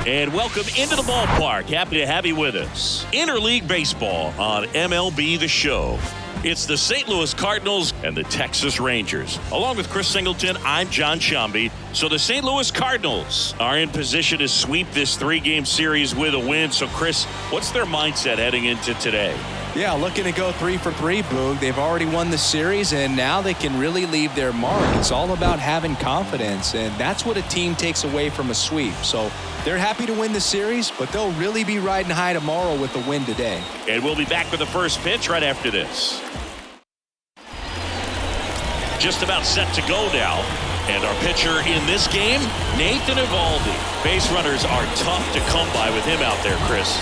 And welcome into the ballpark. Happy to have you with us. Interleague Baseball on MLB The Show. It's the St. Louis Cardinals and the Texas Rangers. Along with Chris Singleton, I'm John Shambi. So the St. Louis Cardinals are in position to sweep this three-game series with a win. So, Chris, what's their mindset heading into today? Yeah, looking to go 3 for 3, Boog. They've already won the series, and now they can really leave their mark. It's all about having confidence, and that's what a team takes away from a sweep. So they're happy to win the series, but they'll really be riding high tomorrow with the win today. And we'll be back with the first pitch right after this. Just about set to go now. And our pitcher in this game, Nathan Eovaldi. Base runners are tough to come by with him out there, Chris.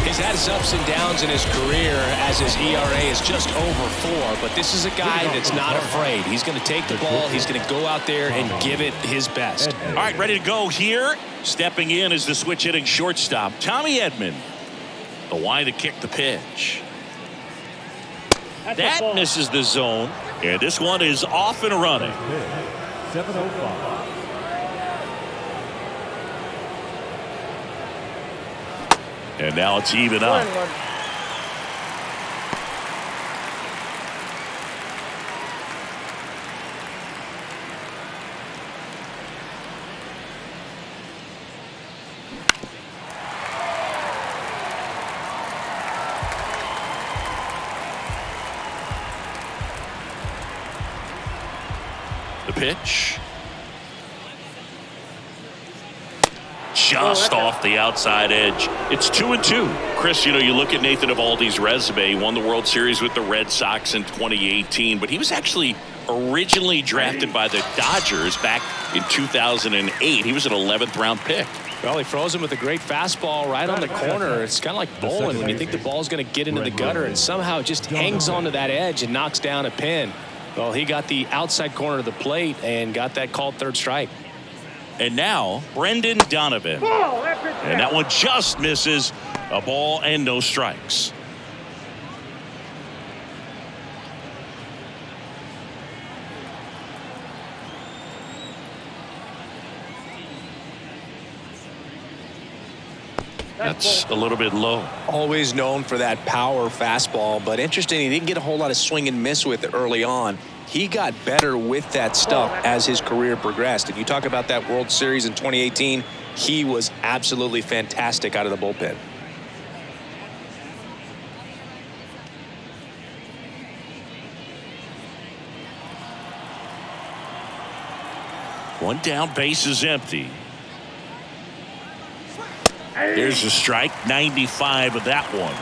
He's had his ups and downs in his career as his ERA is just over 4, but this is a guy that's not afraid. He's going to take the ball. He's going to go out there and give it his best. All right, ready to go here. Stepping in is the switch hitting shortstop, Tommy Edman. The line to kick the pitch. That misses the zone, and this one is off and running. 7:05. And now it's even up. The pitch. Just off the outside edge. It's 2-2. Chris, you look at Nathan Eovaldi's resume. He won the World Series with the Red Sox in 2018, but he was actually originally drafted by the Dodgers back in 2008. He was an 11th round pick. Well, he froze him with a great fastball right on the corner. It's kind of like bowling when you think the ball's going to get into the gutter, and somehow it just hangs onto that edge and knocks down a pin. Well, he got the outside corner of the plate and got that called third strike. And now, Brendan Donovan. And that one just misses. A ball and no strikes. That's a little bit low. Always known for that power fastball, but interesting, he didn't get a whole lot of swing and miss with it early on. He got better with that stuff as his career progressed. And you talk about that World Series in 2018, he was absolutely fantastic out of the bullpen. One down, base is empty. There's a strike, 95 of that one.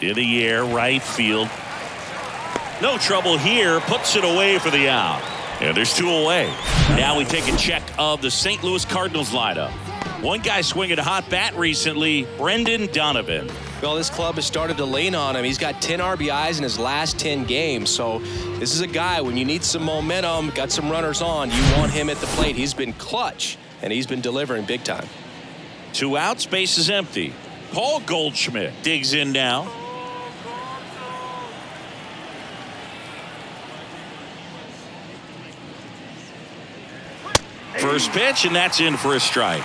In the air, right field. No trouble here. Puts it away for the out. And there's 2 away. Now we take a check of the St. Louis Cardinals lineup. One guy swinging a hot bat recently, Brendan Donovan. Well, this club has started to lean on him. He's got 10 RBIs in his last 10 games. So this is a guy, when you need some momentum, got some runners on, you want him at the plate. He's been clutch, and he's been delivering big time. 2 outs, base is empty. Paul Goldschmidt digs in now. First pitch, and that's in for a strike.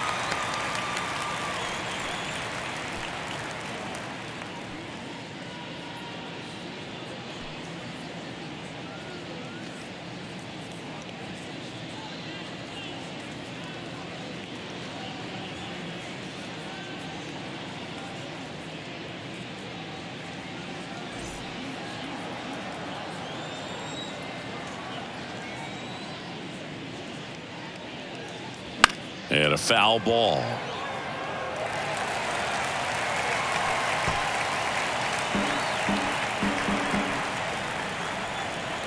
And a foul ball.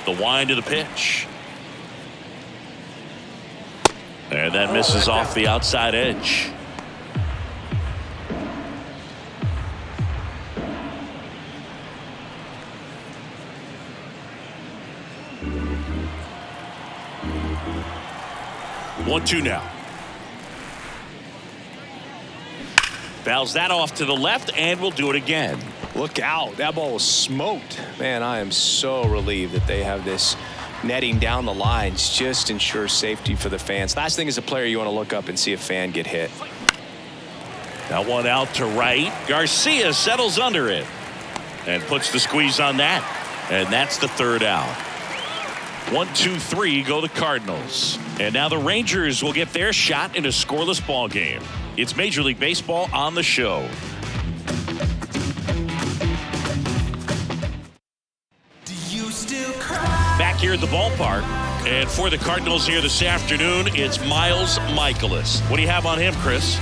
The wind of the pitch. And that misses off the outside edge. One-two now. Fouls that off to the left, and we'll do it again. Look out. That ball was smoked. Man, I am so relieved that they have this netting down the lines. Just ensures safety for the fans. Last thing as a player, you want to look up and see a fan get hit. That one out to right. Garcia settles under it and puts the squeeze on that. And that's the third out. 1, 2, 3 go the Cardinals. And now the Rangers will get their shot in a scoreless ball game. It's Major League Baseball on the show. Back here at the ballpark, and for the Cardinals here this afternoon, it's Miles Mikolas. What do you have on him, Chris?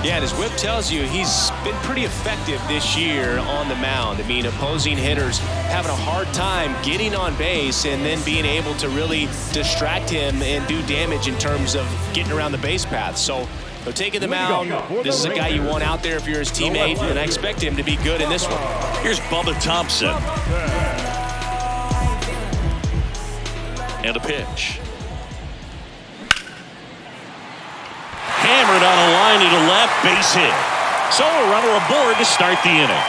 Yeah, and as Whip tells you, he's been pretty effective this year on the mound. I mean, opposing hitters having a hard time getting on base and then being able to really distract him and do damage in terms of getting around the base path. So, taking the mound, this is a guy you want out there if you're his teammate, and I expect him to be good in this one. Here's Bubba Thompson. And a pitch. Hammered on a line to the left, base hit. So a runner aboard to start the inning.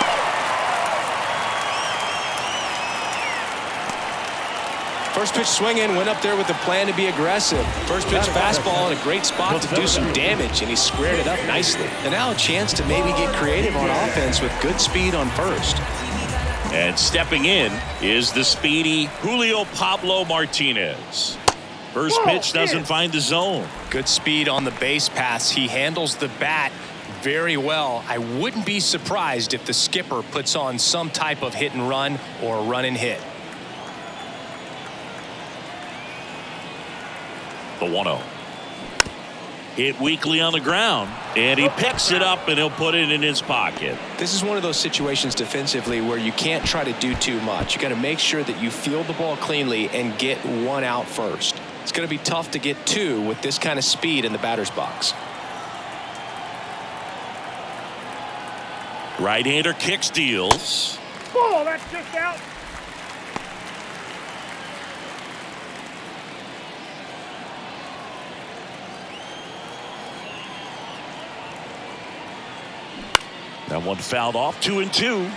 First pitch swinging, went up there with the plan to be aggressive. First pitch fastball in a great spot to do some damage, and he squared it up nicely. And now a chance to maybe get creative on offense with good speed on first. And stepping in is the speedy Julio Pablo Martinez. First pitch doesn't find the zone. Good speed on the base pass. He handles the bat very well. I wouldn't be surprised if the skipper puts on some type of hit and run or run and hit. The 1-0. Hit weakly on the ground, and he picks it up and he'll put it in his pocket. This is one of those situations defensively where you can't try to do too much. You got to make sure that you field the ball cleanly and get one out first. It's going to be tough to get two with this kind of speed in the batter's box. Right-hander kicks, deals. Ball, that's just out. That one fouled off, 2-2.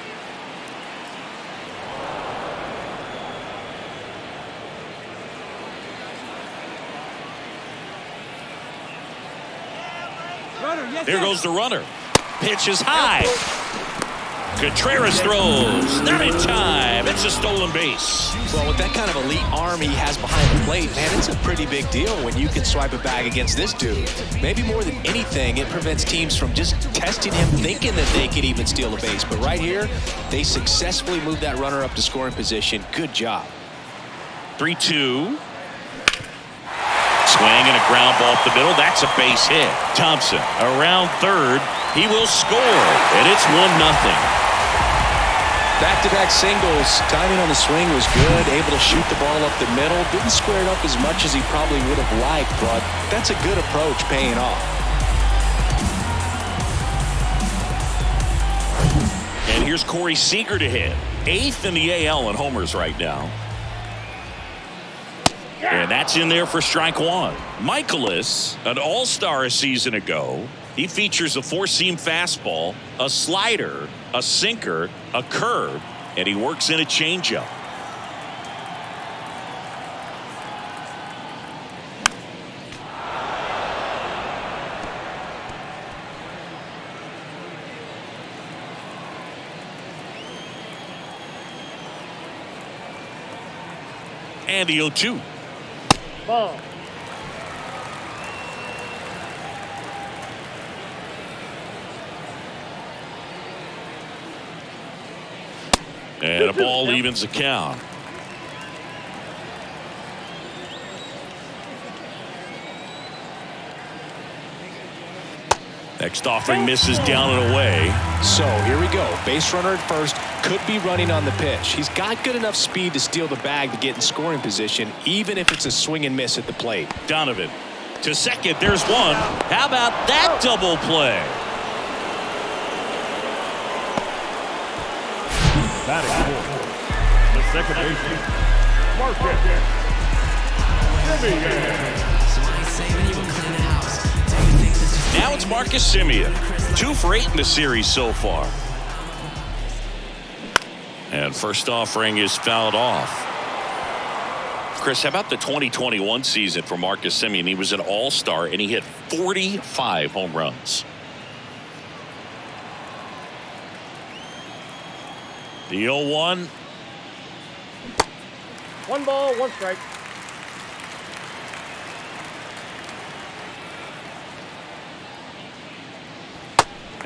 There goes the runner. Pitch is high. Contreras throws. Not in time. It's a stolen base. Well, with that kind of elite arm he has behind the plate, man, it's a pretty big deal when you can swipe a bag against this dude. Maybe more than anything, it prevents teams from just testing him, thinking that they could even steal a base. But right here, they successfully moved that runner up to scoring position. Good job. 3-2. Swing and a ground ball up the middle. That's a base hit. Thompson around third. He will score, and it's 1-0. Back-to-back singles. Timing on the swing was good. Able to shoot the ball up the middle. Didn't square it up as much as he probably would have liked, but that's a good approach paying off. And here's Corey Seager to hit. 8th in the AL in homers right now. And that's in there for strike one. Mikolas, an all-star a season ago. He features a four-seam fastball, a slider, a sinker, a curve, and he works in a changeup. And the 0-2. Ball. And a ball evens the count. Next offering misses down and away. So here we go. Base runner at first. Could be running on the pitch. He's got good enough speed to steal the bag to get in scoring position, even if it's a swing and miss at the plate. Donovan to second. There's one. How about that double play? Batting fourth. The second baseman, Now it's Marcus Semien. 2 for 8 in the series so far. And first offering is fouled off. Chris, how about the 2021 season for Marcus Semien? He was an all-star and he hit 45 home runs. The 0-1. 1 ball, 1 strike.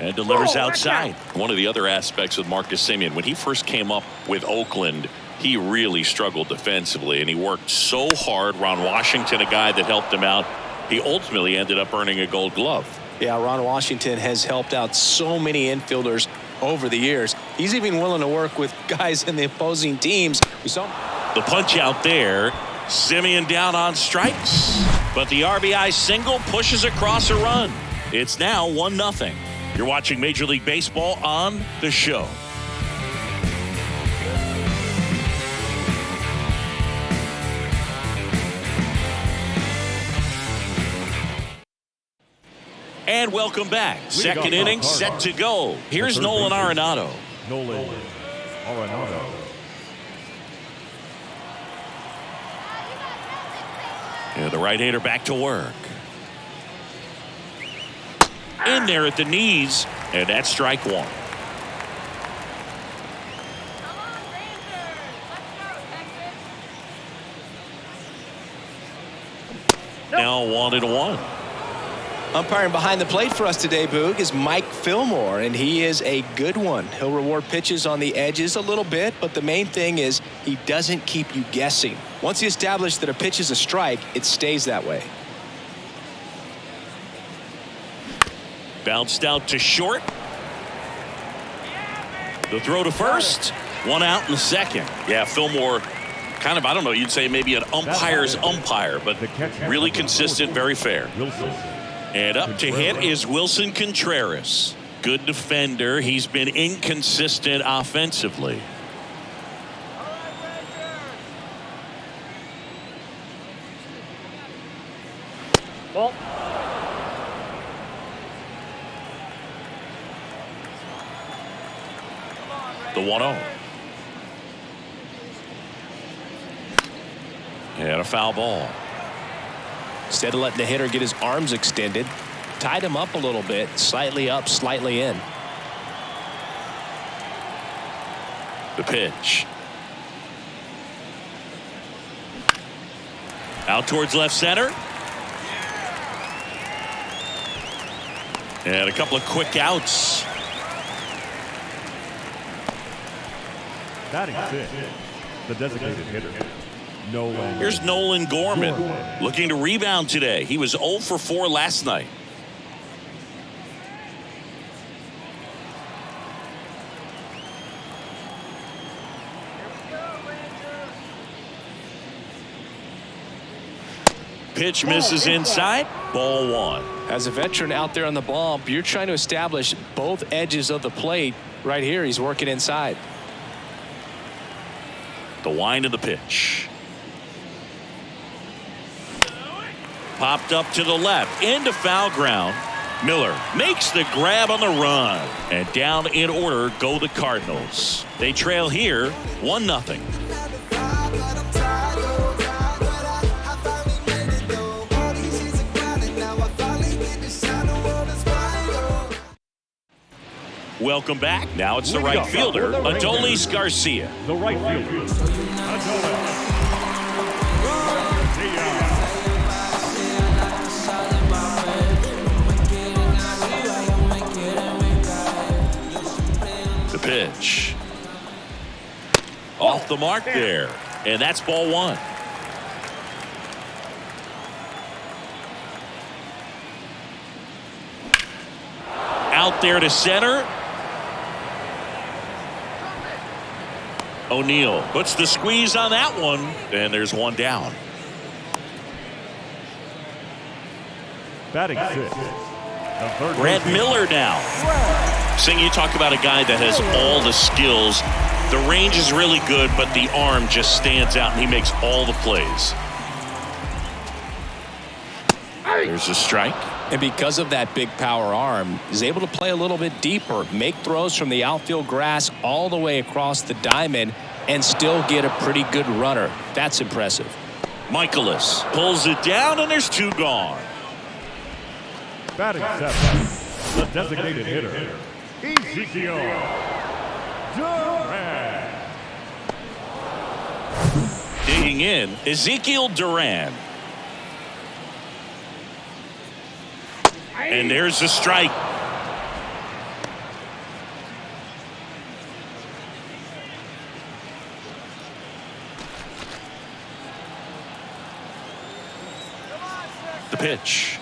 And delivers outside. One of the other aspects with Marcus Semien, when he first came up with Oakland, he really struggled defensively, and he worked so hard. Ron Washington, a guy that helped him out, he ultimately ended up earning a Gold Glove. Yeah, Ron Washington has helped out so many infielders over the years. He's even willing to work with guys in the opposing teams. We saw the punch out there. Semien down on strikes, but the RBI single pushes across a run. It's now 1-0. You're watching Major League Baseball on The Show. And welcome back. Second inning set to go. Here's Nolan Arenado. Nolan Arenado. And the right-hander back to work. In there at the knees, and that's strike one. Now 1-1. Umpiring behind the plate for us today, Boog, is Mike Fillmore, and he is a good one. He'll reward pitches on the edges a little bit, but the main thing is he doesn't keep you guessing. Once he establishes that a pitch is a strike, it stays that way. Bounced out to short. The throw to first. One out in the second. Yeah, Fillmore, kind of, I don't know, you'd say maybe an umpire's umpire, but really consistent, very fair. And up to hit is Wilson Contreras. Good defender. He's been inconsistent offensively. Ball. The 1-0. And a foul ball. Instead of letting the hitter get his arms extended, tied him up a little bit, slightly up, slightly in. The pitch. Out towards left center. And a couple of quick outs. Batting fifth, the designated hitter, Nolan. Here's Nolan Gorman looking to rebound today. He was 0 for 4 last night. Pitch misses inside. Ball 1. As a veteran out there on the ball, you're trying to establish both edges of the plate. Right here, he's working inside. The wind of the pitch. Popped up to the left into foul ground. Miller makes the grab on the run, and down in order go the Cardinals. They trail here 1-0. Welcome back. Now it's the right fielder, Adolis Garcia. The right fielder, Adolis. The pitch. Off the mark there. And that's ball 1. Out there to center. O'Neill puts the squeeze on that one, and there's one down. Batting sixth, Brad Miller now. Sing, you talk about a guy that has all the skills. The range is really good, but the arm just stands out, and he makes all the plays. There's a strike. And because of that big power arm, he's able to play a little bit deeper, make throws from the outfield grass all the way across the diamond, and still get a pretty good runner. That's impressive. Michaelis pulls it down, and there's 2 gone. Batting seven, the designated hitter, Ezekiel Duran. Digging in, Ezekiel Duran. And there's the strike. The pitch.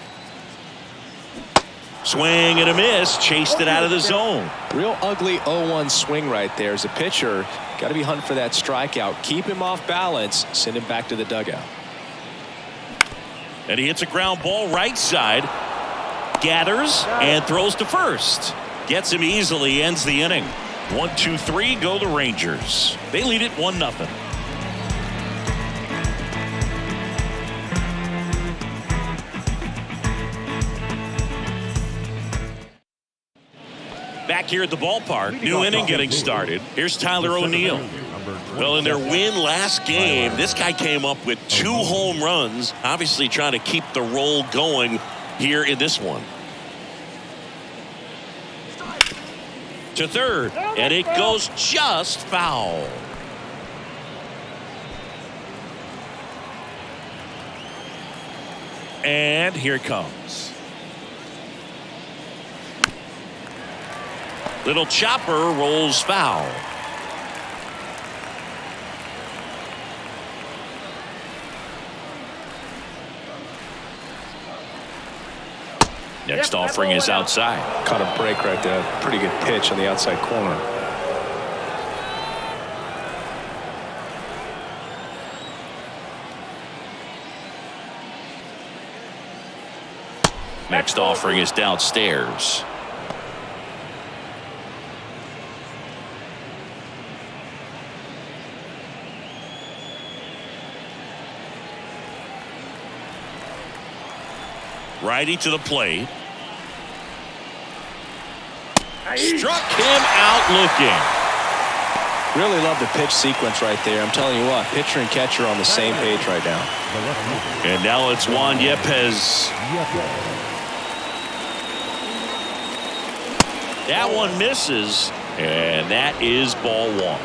Swing and a miss. Chased it out of the zone. Real ugly 0-1 swing right there. As a pitcher, got to be hunting for that strikeout. Keep him off balance. Send him back to the dugout. And he hits a ground ball right side. Gathers and throws to first. Gets him easily. Ends the inning. 1-2-3 go the Rangers. They lead it 1-0. Back here at the ballpark, new inning getting started. Here's Tyler O'Neill. Well, in their win last game, this guy came up with 2 home runs, obviously trying to keep the roll going here in this one. To third, and it goes just foul. And here it comes. Little chopper rolls foul. Next offering is outside. Caught a break right there. Pretty good pitch on the outside corner. Next offering is downstairs. Righty to the plate. Struck him out looking. Really love the pitch sequence right there. I'm telling you what, pitcher and catcher on the same page right now. And now it's Juan Yepez. That one misses, and that is ball 1.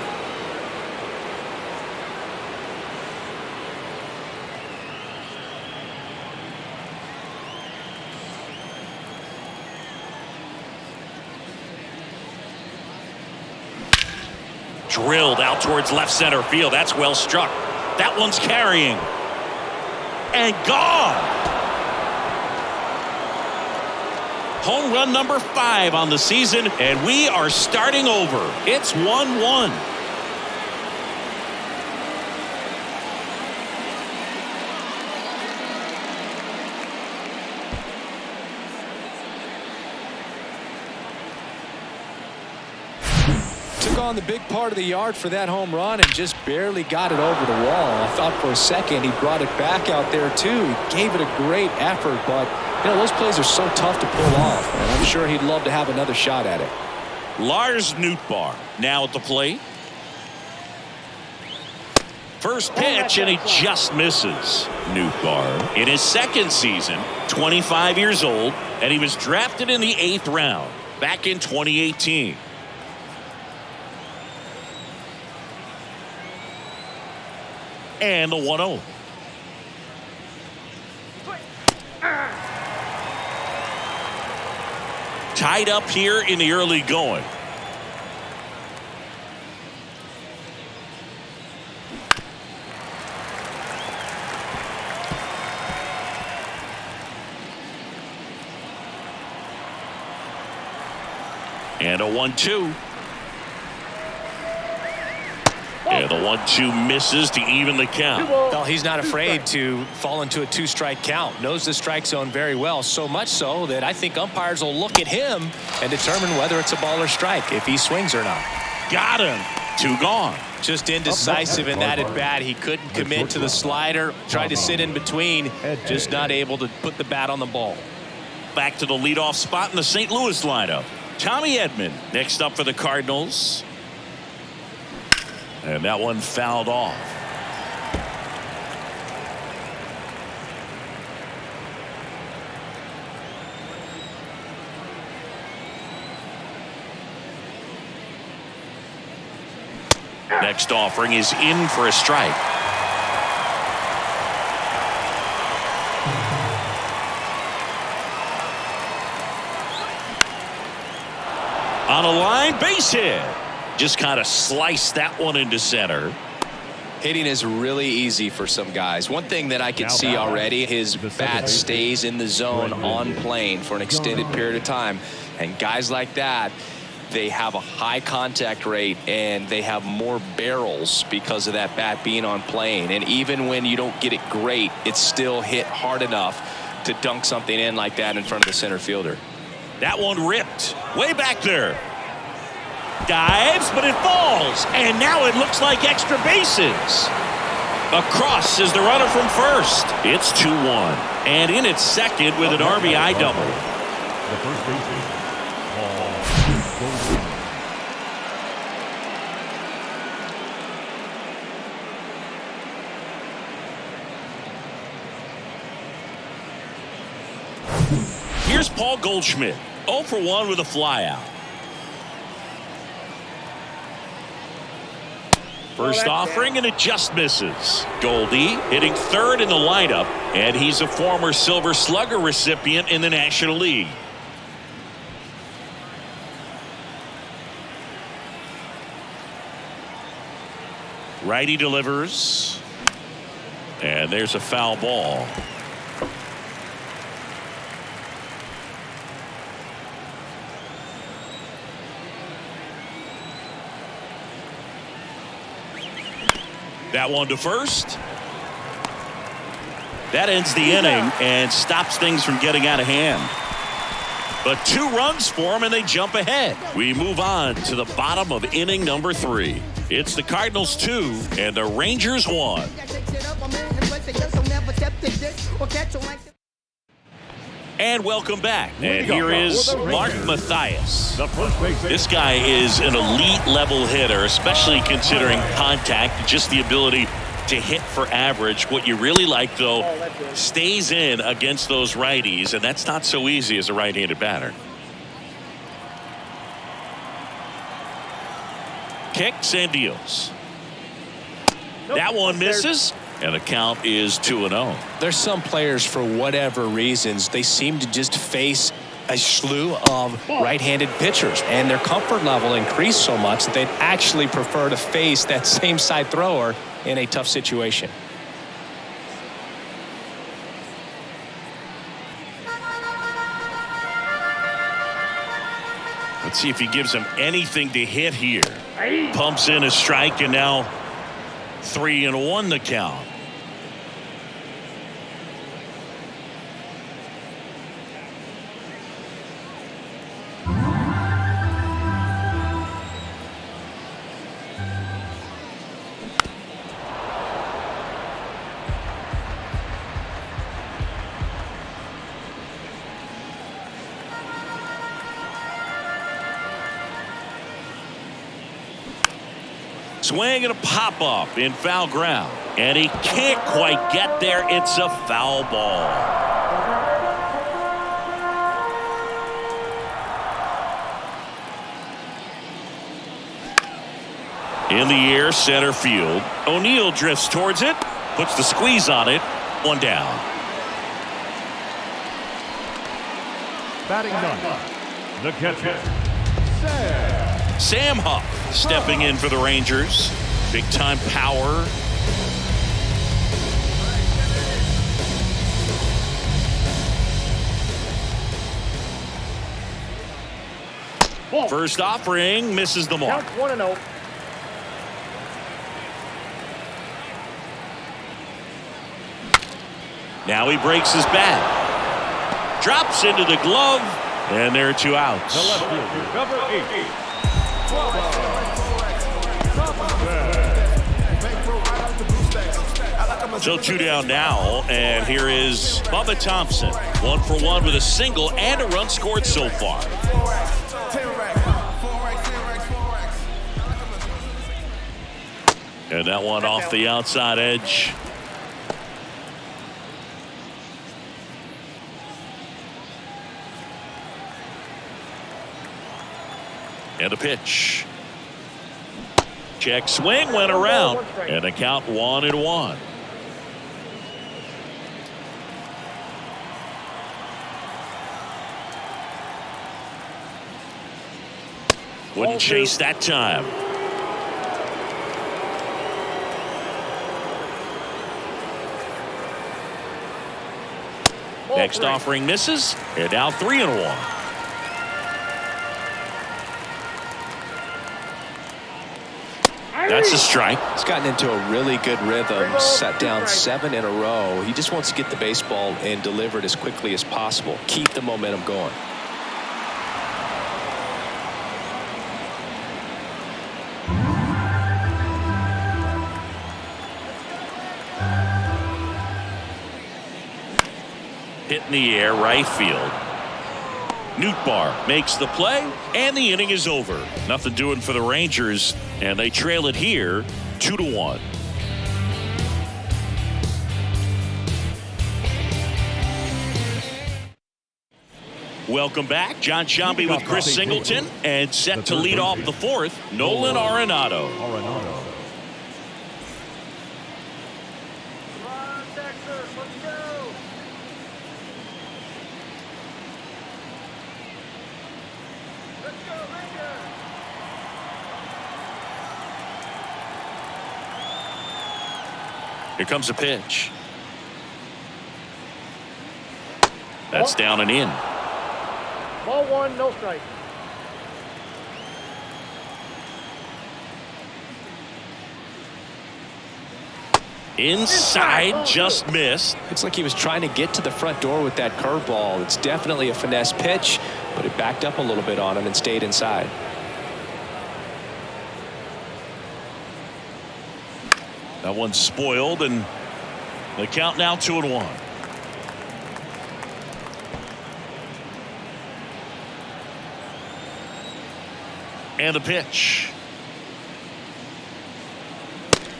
Drilled out towards left center field. That's well struck. That one's carrying. And gone. Home run number 5 on the season, and we are starting over. It's 1-1. On the big part of the yard for that home run and just barely got it over the wall. I thought for a second he brought it back out there too. He gave it a great effort, but you know those plays are so tough to pull off, and I'm sure he'd love to have another shot at it. Lars Nootbaar now at the plate. First pitch, and he just misses. Nootbaar in his second season, 25 years old, and he was drafted in the 8th round back in 2018. And the 1-0. Tied up here in the early going. And a 1-2. And the 1-2 misses to even the count. Well, he's not afraid to fall into a 2-strike count. Knows the strike zone very well, so much so that I think umpires will look at him and determine whether it's a ball or strike, if he swings or not. Got him. 2 gone. Just indecisive in that at bat. He couldn't commit to the slider. Tried to sit in between. Just not able to put the bat on the ball. back to the leadoff spot in the St. Louis lineup. Tommy Edman next up for the Cardinals. And that one fouled off. Next offering is in for a strike. On a line, base hit. Just kind of sliced that one into center. Hitting is really easy for some guys. One thing that I can see already, his bat stays in the zone on plane for an extended period of time. And guys like that, they have a high contact rate and they have more barrels because of that bat being on plane. And even when you don't get it great, it's still hit hard enough to dunk something in like that in front of the center fielder. That one ripped way back there. Dives, but it falls. And now it looks like extra bases. Across is the runner from first. It's 2-1. And in at second with an RBI double. The first baseman, Here's Paul Goldschmidt. 0 for 1 with a flyout. First offering, and it just misses. Goldie hitting third in the lineup, and he's a former Silver Slugger recipient in the National League. Righty delivers, and there's a foul ball. That one to first. That ends the inning and stops things from getting out of hand. But 2 runs for them and they jump ahead. We move on to the bottom of inning number 3. It's the Cardinals 2 and the Rangers 1. And welcome back. And here is Mark Mathias. This guy is an elite level hitter, especially considering contact, just the ability to hit for average. What you really like, though, stays in against those righties, and that's not so easy as a right-handed batter. Kicks and deals. That one misses. And the count is 2-0. There's some players, for whatever reasons, they seem to just face a slew of right-handed pitchers, and their comfort level increased so much that they'd actually prefer to face that same side thrower in a tough situation. Let's see if he gives him anything to hit here. Pumps in a strike, and now 3-1 the count. Swing and a pop-up in foul ground. And he can't quite get there. It's a foul ball. In the air, center field. O'Neill drifts towards it. Puts the squeeze on it. 1 down. batting ninth, the catcher, Sam Huff stepping in for the Rangers. Big time power. First offering misses the mark. Count 1-0. Now he breaks his bat. Drops into the glove, and there are 2 outs. the left fielder, number 8. So 2 down now, and here is Bubba Thompson. 1 for 1 with a single and a run scored so far. And that one off the outside edge. And a pitch. Check swing went around, and a count 1-1. Wouldn't chase that time. Next offering misses, and now 3-1. That's a strike. He's gotten into a really good rhythm, set down 7 in a row. He just wants to get the baseball and deliver it as quickly as possible. Keep the momentum going. Hit in the air, right field. Nootbaar makes the play, and the inning is over. Nothing doing for the Rangers, and they trail it here 2-1. Welcome back. John Shambi with Chris Singleton, and set to lead off the 4th, Nolan Arenado. Here comes a pitch. That's down and in. Ball 1, no strike. Inside, just missed. It's like he was trying to get to the front door with that curveball. It's definitely a finesse pitch, but it backed up a little bit on him and stayed inside. That one's spoiled, and the count now 2-1. And a pitch.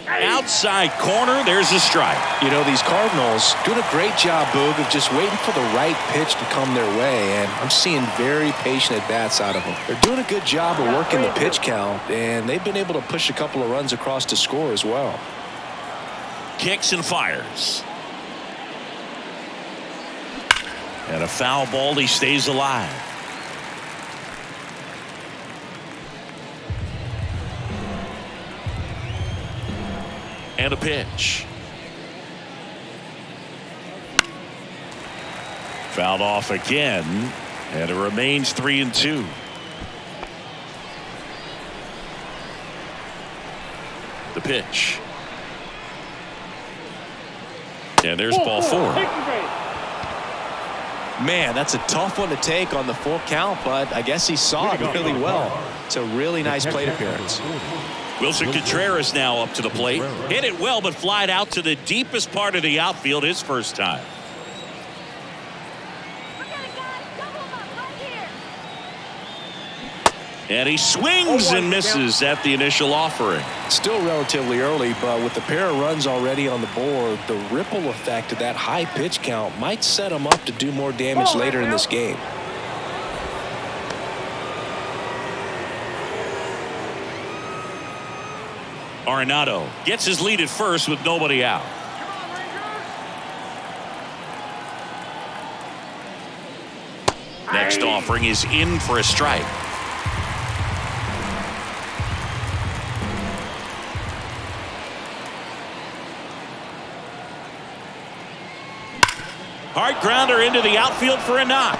Outside corner, there's a strike. You know, these Cardinals doing a great job, Boog, of just waiting for the right pitch to come their way, and I'm seeing very patient at-bats out of them. They're doing a good job of working the pitch count, and they've been able to push a couple of runs across to score as well. Kicks and fires. And a foul ball, he stays alive. And a pitch. Fouled off again, and it remains 3-2. The pitch. And there's ball 4. Man, that's a tough one to take on the full count, but I guess he saw it really well. It's a really nice plate appearance. Wilson Contreras now up to the plate. Hit it well, but flied out to the deepest part of the outfield his first time. And he swings and misses at the initial offering. Still relatively early, but with the pair of runs already on the board, the ripple effect of that high pitch count might set him up to do more damage later in this game. Arenado gets his lead at first with nobody out. Next offering is in for a strike. Hard grounder into the outfield for a knock.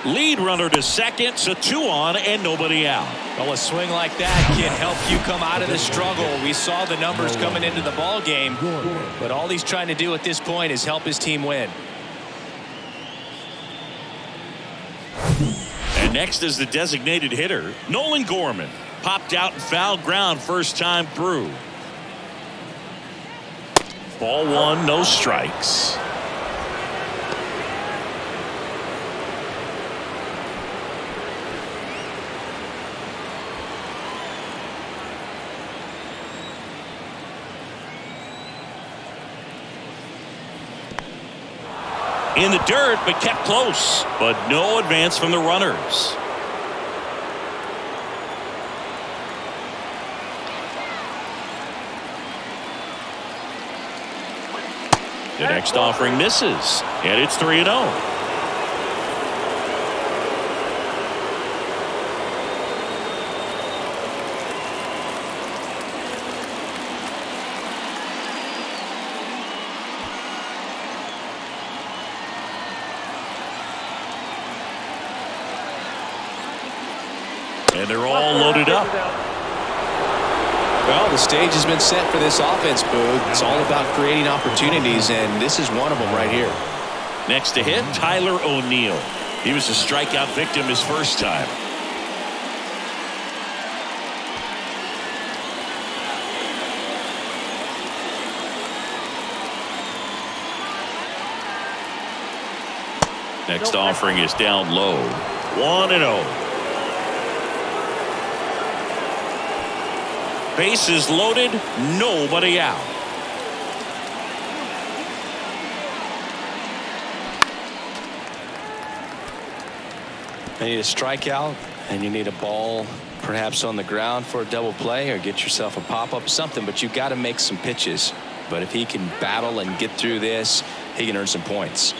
Lead runner to second, so 2 on and nobody out. Well, a swing like that can help you come out of the struggle. We saw the numbers coming into the ball game, but all he's trying to do at this point is help his team win. And next is the designated hitter, Nolan Gorman. Popped out and fouled ground first time through. Ball one, no strikes. In the dirt, but kept close. But no advance from the runners. The next offering misses, and it's 3-0. And they're all loaded up. Well, the stage has been set for this offense, Boog. It's all about creating opportunities, and this is one of them right here. Next to hit, Tyler O'Neill. He was a strikeout victim his first time. Next offering is down low. 1-0. Bases loaded, nobody out. You need a strikeout, and you need a ball perhaps on the ground for a double play, or get yourself a pop-up, something, but you've got to make some pitches. But if he can battle and get through this, he can earn some points.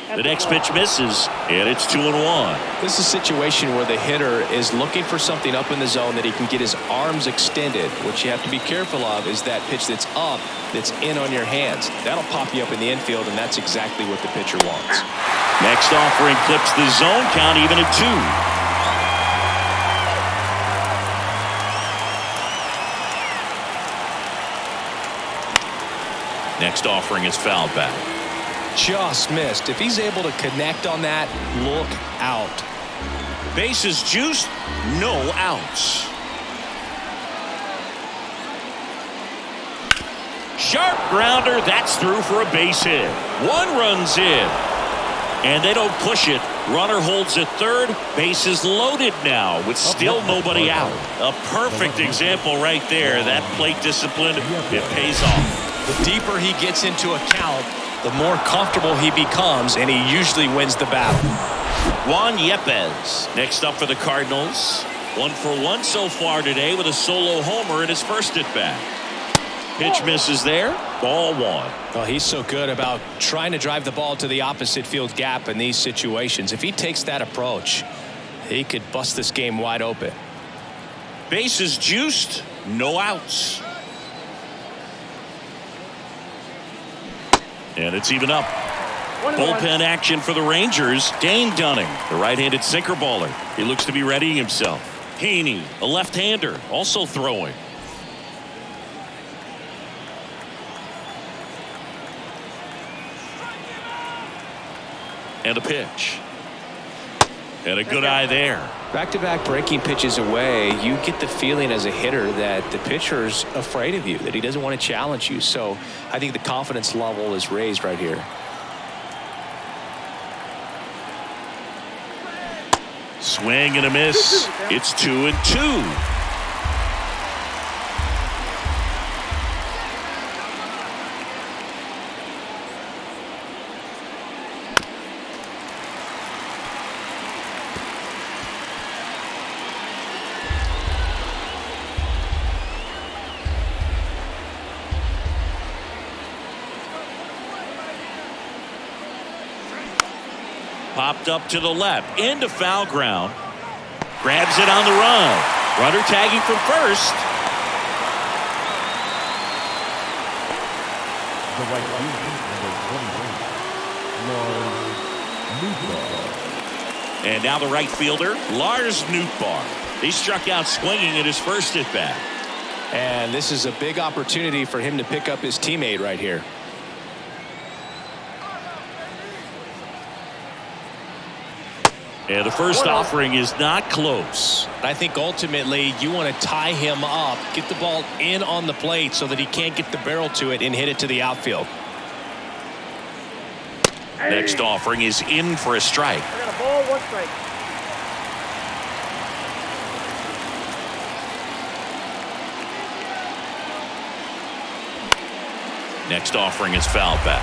The next pitch misses, and it's 2-1. This is a situation where the hitter is looking for something up in the zone that he can get his arms extended. What you have to be careful of is that pitch that's up, that's in on your hands. That'll pop you up in the infield, and that's exactly what the pitcher wants. Next offering clips the zone count even at 2. Next offering is fouled back. Just missed. If he's able to connect on that, look out. Bases juiced, no outs. Sharp grounder, that's through for a base hit. One run's in, and they don't push it. Runner holds at third. Bases loaded now with still nobody out. A perfect example right there. That plate discipline, it pays off. The deeper he gets into a count, the more comfortable he becomes, and he usually wins the battle. Juan Yepez next up for the Cardinals. 1 for 1 so far today with a solo homer in his first at bat. Pitch misses there. Ball one. Well, he's so good about trying to drive the ball to the opposite field gap in these situations. If he takes that approach, he could bust this game wide open. Bases juiced, no outs. And it's even up. Bullpen action for the Rangers. Dane Dunning, the right-handed sinker baller. He looks to be readying himself. Haney, a left-hander, also throwing. And a pitch. And a good eye there. Back-to-back breaking pitches away, you get the feeling as a hitter that the pitcher's afraid of you, that he doesn't want to challenge you. So I think the confidence level is raised right here. Swing and a miss. It's 2-2. Popped up to the left, into foul ground. Grabs it on the run. Runner tagging from first. The right fielder, number 21, And now the right fielder, Lars Nootbaar. He struck out swinging in his first at bat. And this is a big opportunity for him to pick up his teammate right here. And the first offering is not close. I think ultimately you want to tie him up, get the ball in on the plate so that he can't get the barrel to it and hit it to the outfield. Next offering is in for a strike. I got a ball, 1 strike. Next offering is fouled back.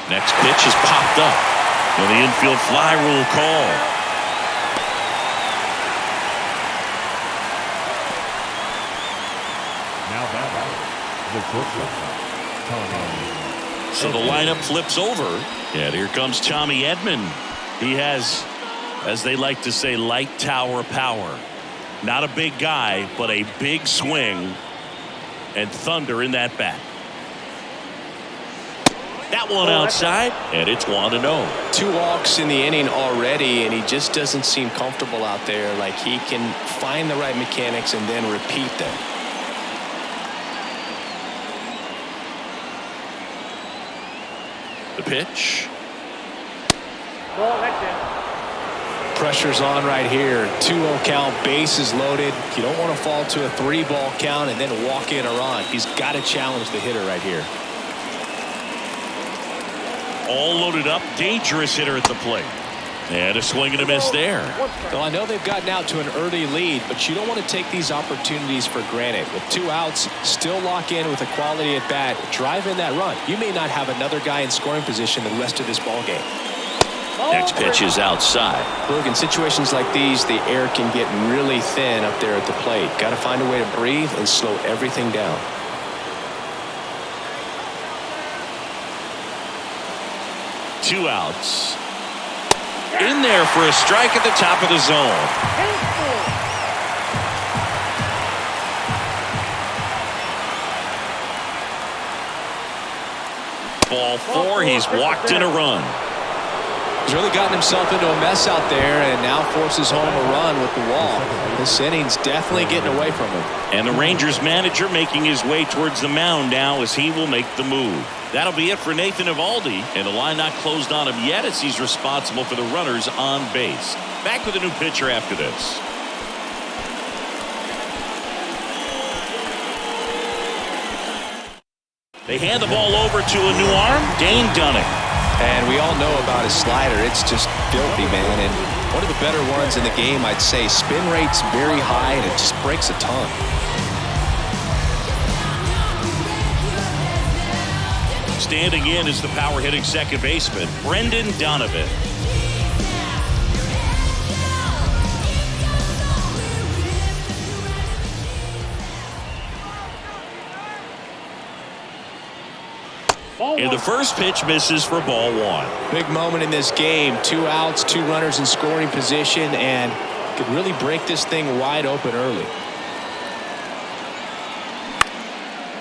Next pitch is popped up. And the infield fly rule call. Now batting, the shortstop, Tommy. So the lineup flips over. And here comes Tommy Edman. He has, as they like to say, light tower power. Not a big guy, but a big swing and thunder in that bat. That one outside, and it's 1-0. 2 walks in the inning already, and he just doesn't seem comfortable out there. Like he can find the right mechanics and then repeat them. The pitch. Ball, that's it. Pressure's on right here. 2-0 count, bases loaded. You don't want to fall to a 3-ball count and then walk in or on. He's got to challenge the hitter right here. All loaded up, dangerous hitter at the plate. And a swing and a miss there. Well, I know they've gotten out to an early lead, but you don't want to take these opportunities for granted. With 2 outs, still lock in with a quality at bat, drive in that run. You may not have another guy in scoring position the rest of this ball game. Next pitch is outside. Look, in situations like these, the air can get really thin up there at the plate. Got to find a way to breathe and slow everything down. Two outs. In there for a strike at the top of the zone. Ball 4. He's walked in a run. He's really gotten himself into a mess out there and now forces home a run with the walk. This inning's definitely getting away from him. And the Rangers manager making his way towards the mound now as he will make the move. That'll be it for Nathan Eovaldi, and the line not closed on him yet as he's responsible for the runners on base. Back with a new pitcher after this. They hand the ball over to a new arm, Dane Dunning. And we all know about his slider. It's just filthy, man. And one of the better ones in the game, I'd say. Spin rate's very high, and it just breaks a ton. Standing in is the power-hitting second baseman, Brendan Donovan. And the first pitch misses for ball 1. Big moment in this game. 2 outs, 2 runners in scoring position, and could really break this thing wide open early.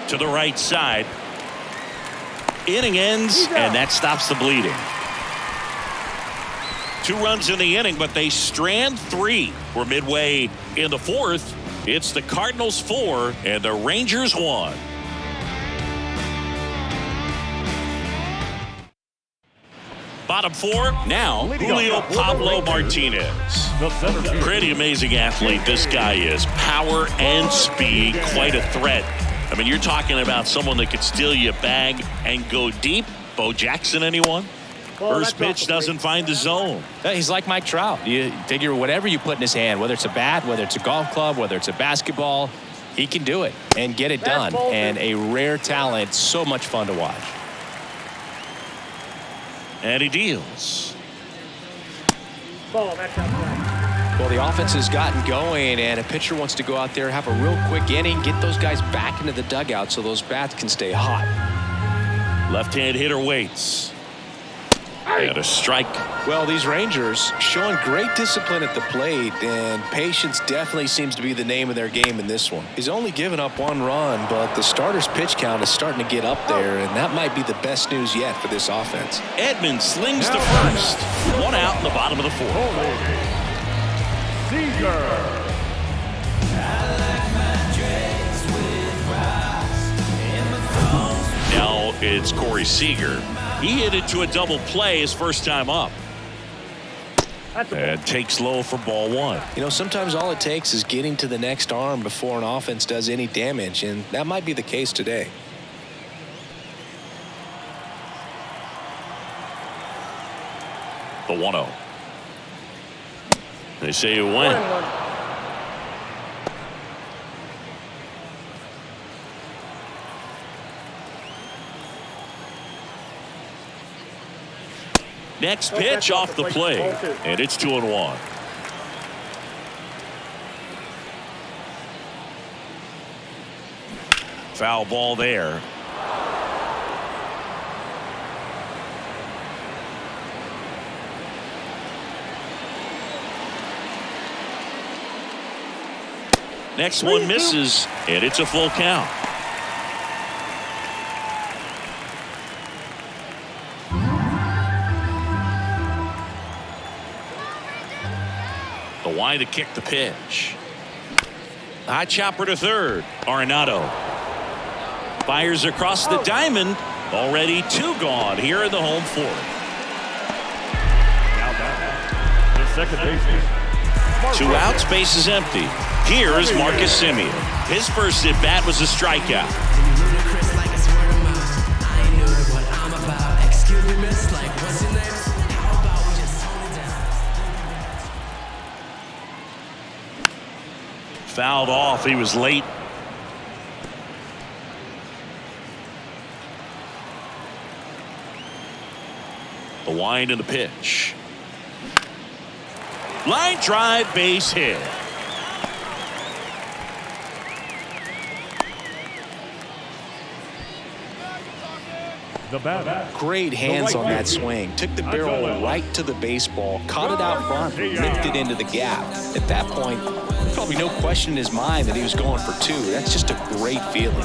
To the right side. Inning ends, and that stops the bleeding. 2 runs in the inning, but they strand 3. We're midway in the 4th. It's the Cardinals 4 and the Rangers 1. Bottom 4, now Julio Pablo Martinez. Pretty amazing athlete this guy is. Power and speed, quite a threat. I mean, you're talking about someone that could steal you a bag and go deep. Bo Jackson, anyone? First pitch doesn't find the zone. He's like Mike Trout. You figure whatever you put in his hand, whether it's a bat, whether it's a golf club, whether it's a basketball, he can do it and get it done. And a rare talent, so much fun to watch. And he deals. Ball, that's outside. Well, the offense has gotten going, and a pitcher wants to go out there, have a real quick inning, get those guys back into the dugout so those bats can stay hot. Left-hand hitter waits. And a strike. Well, these Rangers showing great discipline at the plate, and patience definitely seems to be the name of their game in this one. He's only given up 1 run, but the starter's pitch count is starting to get up there, and that might be the best news yet for this offense. Edman slings to first. 1 out in the bottom of the 4th. It's Corey Seager. He hit it to a double play his first time up. And takes low for ball one. You know, sometimes all it takes is getting to the next arm before an offense does any damage, and that might be the case today. The 1-0. They say you win. 1-1. Next pitch off the plate, and it's 2-1. Foul ball there. Next one misses, and it's a full count. The wide to kick the pitch. High chopper to third. Arenado fires across the diamond. Already 2 gone here in the home fourth. Now back. The second baseman. 2 outs, base is empty. Here is Marcus Semien. His first at bat was a strikeout. Fouled off. He was late. The wind and the pitch. Line drive, base hit. The batter. Great hands on that swing. Took the barrel right to the baseball, caught it out front, lifted into the gap. At that point, probably no question in his mind that he was going for 2. That's just a great feeling.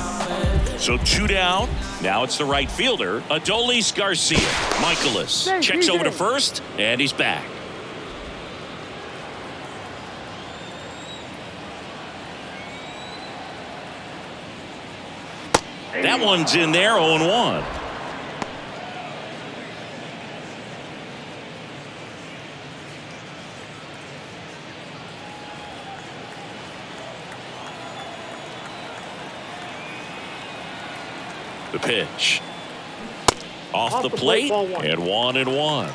So 2 down. Now it's the right fielder, Adolis Garcia. Michaelis checks over to first, and he's back. That one's in there, 0-1. The pitch. Off the plate, and 1-1.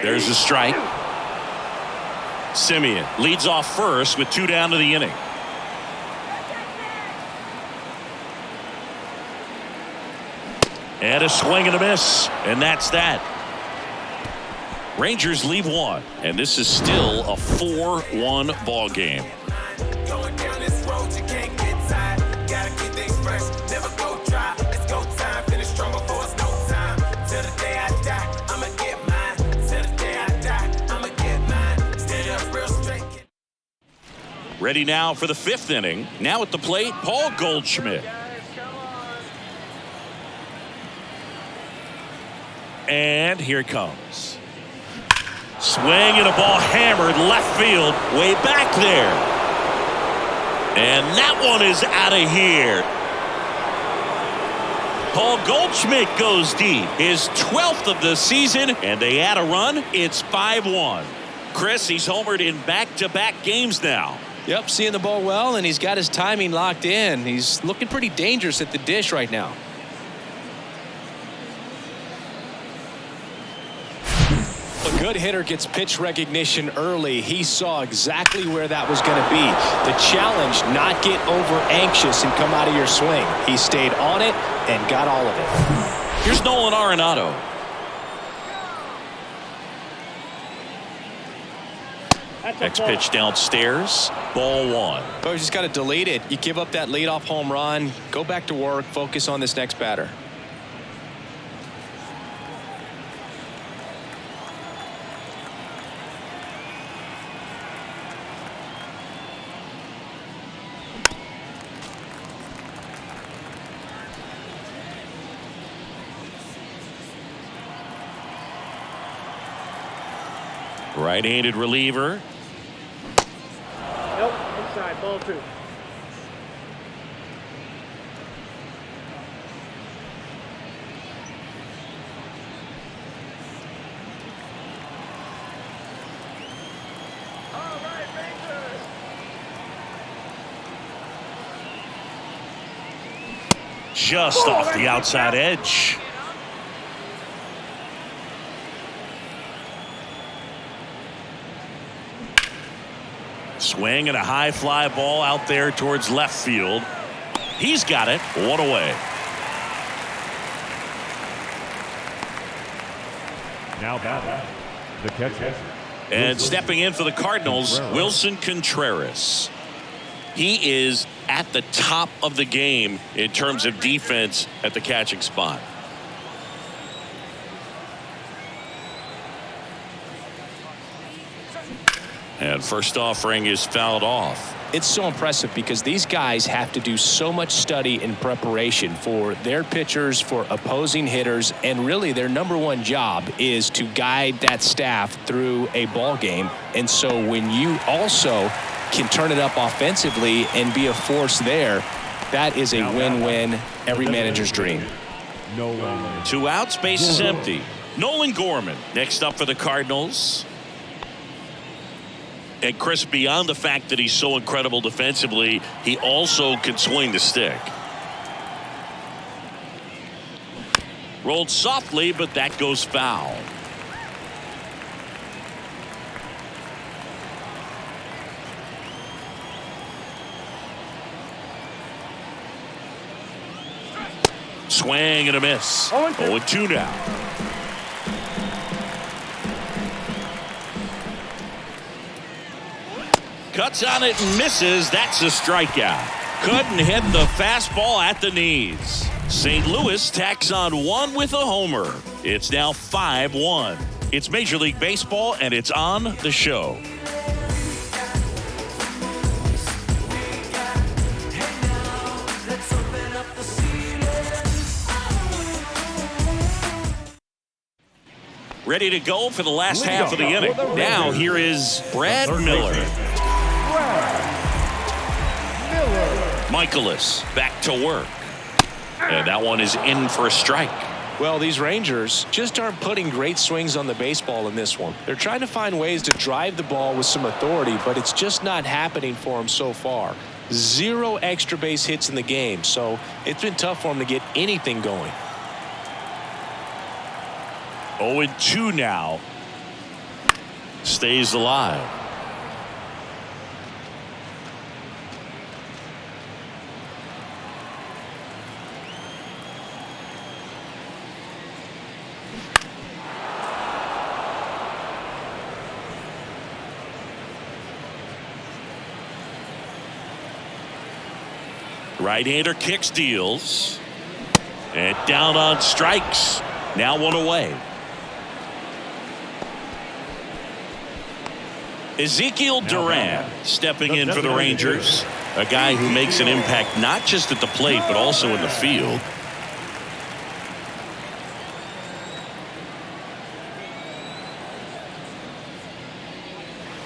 There's a strike. Semien leads off first with 2 down to the inning. And a swing and a miss, and that's that. Rangers leave 1, and this is still a 4-1 ball game. Going down this road, you can't get tired. Gotta keep things fresh, never go dry. It's go time, finish strong before it's no time. Till the day I die, I'ma get mine. Till the day I die, I'ma get mine. Stand up real straight. Ready now for the 5th inning. Now at the plate, Paul Goldschmidt. And here it comes. Swing and a ball hammered left field, way back there. And that one is out of here. Paul Goldschmidt goes deep, his 12th of the season, and they add a run. It's 5-1. Chris, he's homered in back-to-back games now. Yep, seeing the ball well, and he's got his timing locked in. He's looking pretty dangerous at the dish right now. A good hitter gets pitch recognition early. He saw exactly where that was going to be. The challenge, not get over anxious and come out of your swing. He stayed on it and got all of it. Here's Nolan Arenado. Next pitch downstairs. Ball 1. But you just got to delete it. You give up that leadoff home run. Go back to work. Focus on this next batter. Right-handed reliever. Nope, inside. strike, ball 2. Just off the outside edge. Swing and a high fly ball out there towards left field. He's got it. One away. Now batting, the catcher. And stepping in for the Cardinals, Wilson Contreras. He is at the top of the game in terms of defense at the catching spot. And first offering is fouled off. It's so impressive because these guys have to do so much study and preparation for their pitchers, for opposing hitters, and really their number one job is to guide that staff through a ball game. And so when you also can turn it up offensively and be a force there, that is a win-win, every manager's dream. No. 2 outs, base is empty. Nolan Gorman next up for the Cardinals. And Chris, beyond the fact that he's so incredible defensively, he also can swing the stick. Rolled softly, but that goes foul. Swing and a miss. 0-2 now. Cuts on it and misses. That's a strikeout. Couldn't hit the fastball at the knees. St. Louis tacks on 1 with a homer. It's now 5-1. It's Major League Baseball, and it's on the show. Ready to go for the last half of the inning. Now here is Brad Miller. Michaelis back to work. And that one is in for a strike. Well, these Rangers just aren't putting great swings on the baseball in this one. They're trying to find ways to drive the ball with some authority, but it's just not happening for them so far. 0 extra base hits in the game, so it's been tough for them to get anything going. 0-2 now. Stays alive. Right-hander kicks, deals. And down on strikes. Now 1 away. Ezekiel Duran stepping in for the Rangers. A guy who makes an impact not just at the plate, but also in the field.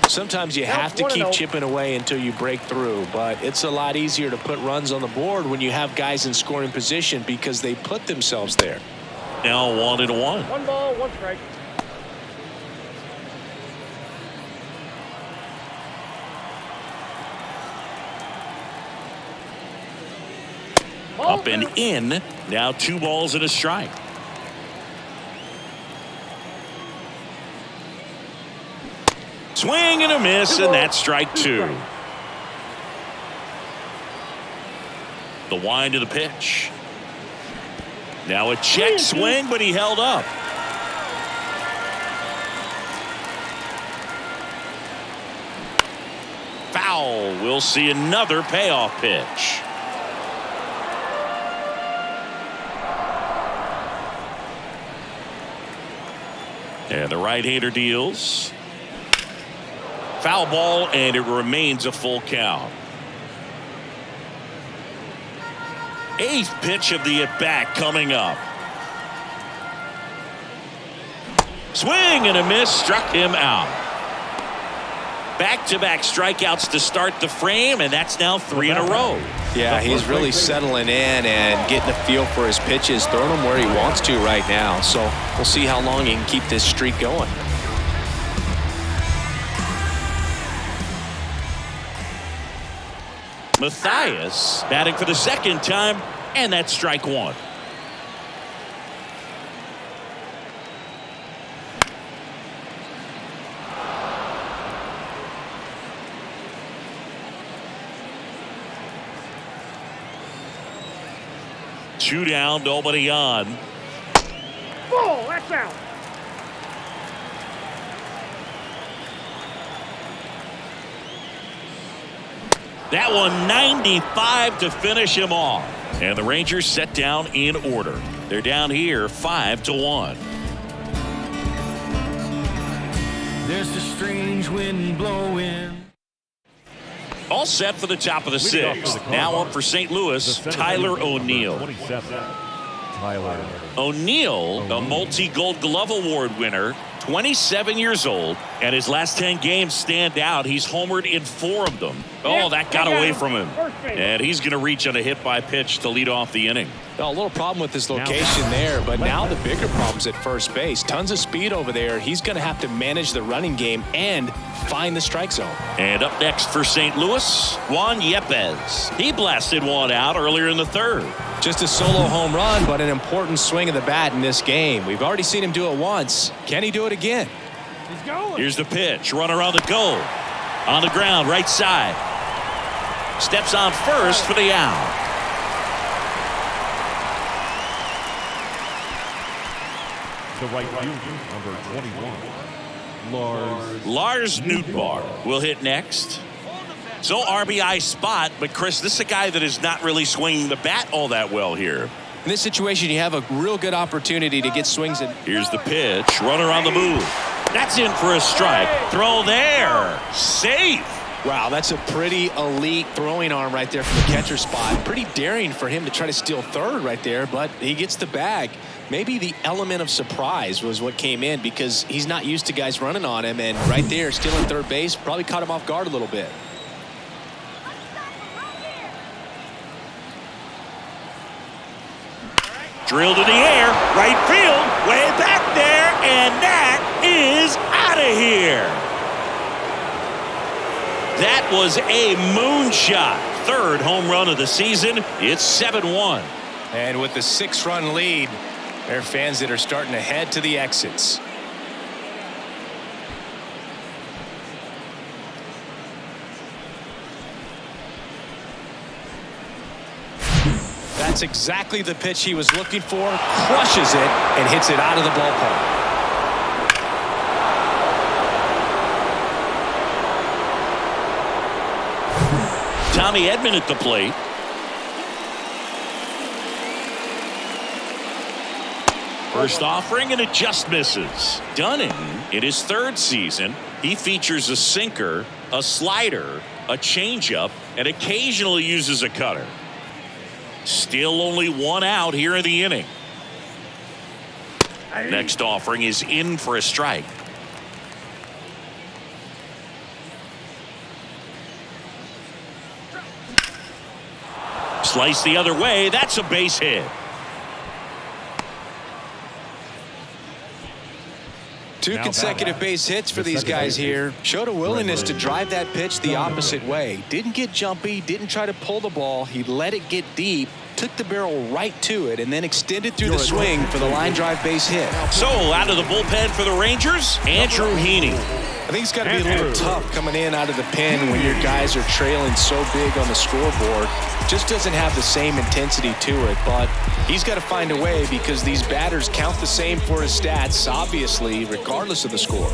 Sometimes you have to keep chipping away until you break through, but it's a lot easier to put runs on the board when you have guys in scoring position because they put themselves there. Now 1-1. 1 ball, 1 strike. Up and in. Now 2 balls and a strike. Swing and a miss, and that's strike 2. The wind of the pitch. Now a check swing, but he held up. Foul. We'll see another payoff pitch. And the right-hander deals. Foul ball, and it remains a full count. 8th pitch of the at-bat coming up. Swing and a miss, struck him out. Back-to-back strikeouts to start the frame, and that's now 3 in a row. Yeah, he's really settling in and getting a feel for his pitches, throwing them where he wants to right now. So we'll see how long he can keep this streak going. Mathias batting for the second time, and that's strike one. Two down, nobody on. Ball, that's out. That one 95 to finish him off. And the Rangers set down in order. They're down here 5-1. There's a strange wind blowing. All set for the top of the sixth. Now up for St. Louis, Tyler O'Neill. 27. Tyler O'Neill, a multi-Gold Glove Award winner, 27 years old, and his last 10 games stand out. He's homered in 4 of them. Oh, that got away from him. And he's going to reach on a hit-by pitch to lead off the inning. A little problem with his location there, but now the bigger problem's at first base. Tons of speed over there. He's going to have to manage the running game and find the strike zone. And up next for St. Louis, Juan Yepez. He blasted one out earlier in the third. Just a solo home run, but an important swing of the bat in this game. We've already seen him do it once. Can he do it again? He's going. Here's the pitch. Runner on the goal. On the ground, right side. Steps on first for the out. to right field, number 21, Lars Nootbaar will hit next. So RBI spot, but Chris, this is a guy that is not really swinging the bat all that well here. In this situation, you have a real good opportunity to get swings in. Here's the pitch. Runner on the move. That's in for a strike. Throw there. Safe. Wow, that's a pretty elite throwing arm right there from the catcher spot. Pretty daring for him to try to steal third right there, but he gets the bag. Maybe the element of surprise was what came in because he's not used to guys running on him, and right there, stealing third base, probably caught him off guard a little bit. Drilled in the air, right field, way back there, and that is out of here. That was a moonshot. Third home run of the season. It's 7-1. And with the 6-run lead, there are fans that are starting to head to the exits. That's exactly the pitch he was looking for. Crushes it and hits it out of the ballpark. Tommy Edman at the plate. First offering, and it just misses. Dunning, in his third season, he features a sinker, a slider, a changeup, and occasionally uses a cutter. Still only one out here in the inning. Next offering is in for a strike. Slice the other way. That's a base hit. Two consecutive base hits for these guys here. Showed a willingness to drive that pitch the opposite way. Didn't get jumpy, didn't try to pull the ball. He let it get deep, took the barrel right to it, and then extended through the swing for the line drive base hit. So out of the bullpen for the Rangers, Andrew Heaney. I think it's got to be a little tough coming in out of the pen when your guys are trailing so big on the scoreboard. Just doesn't have the same intensity to it, but he's got to find a way because these batters count the same for his stats, obviously, regardless of the score.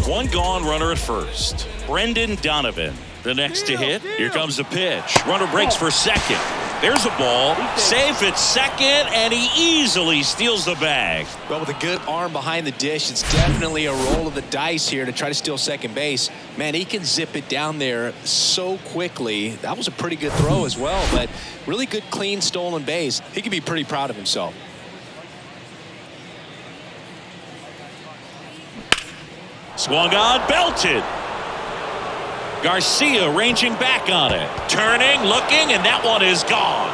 One gone, runner at first. Brendan Donovan, the next to hit. Here comes the pitch. Runner breaks for second. There's a ball. Safe at second, and he easily steals the bag. Well, with a good arm behind the dish, it's definitely a roll of the dice here to try to steal second base. Man, he can zip it down there so quickly. That was a pretty good throw as well, but really good, clean, stolen base. He can be pretty proud of himself. Swung on, belted. Garcia ranging back on it. Turning, looking, and that one is gone.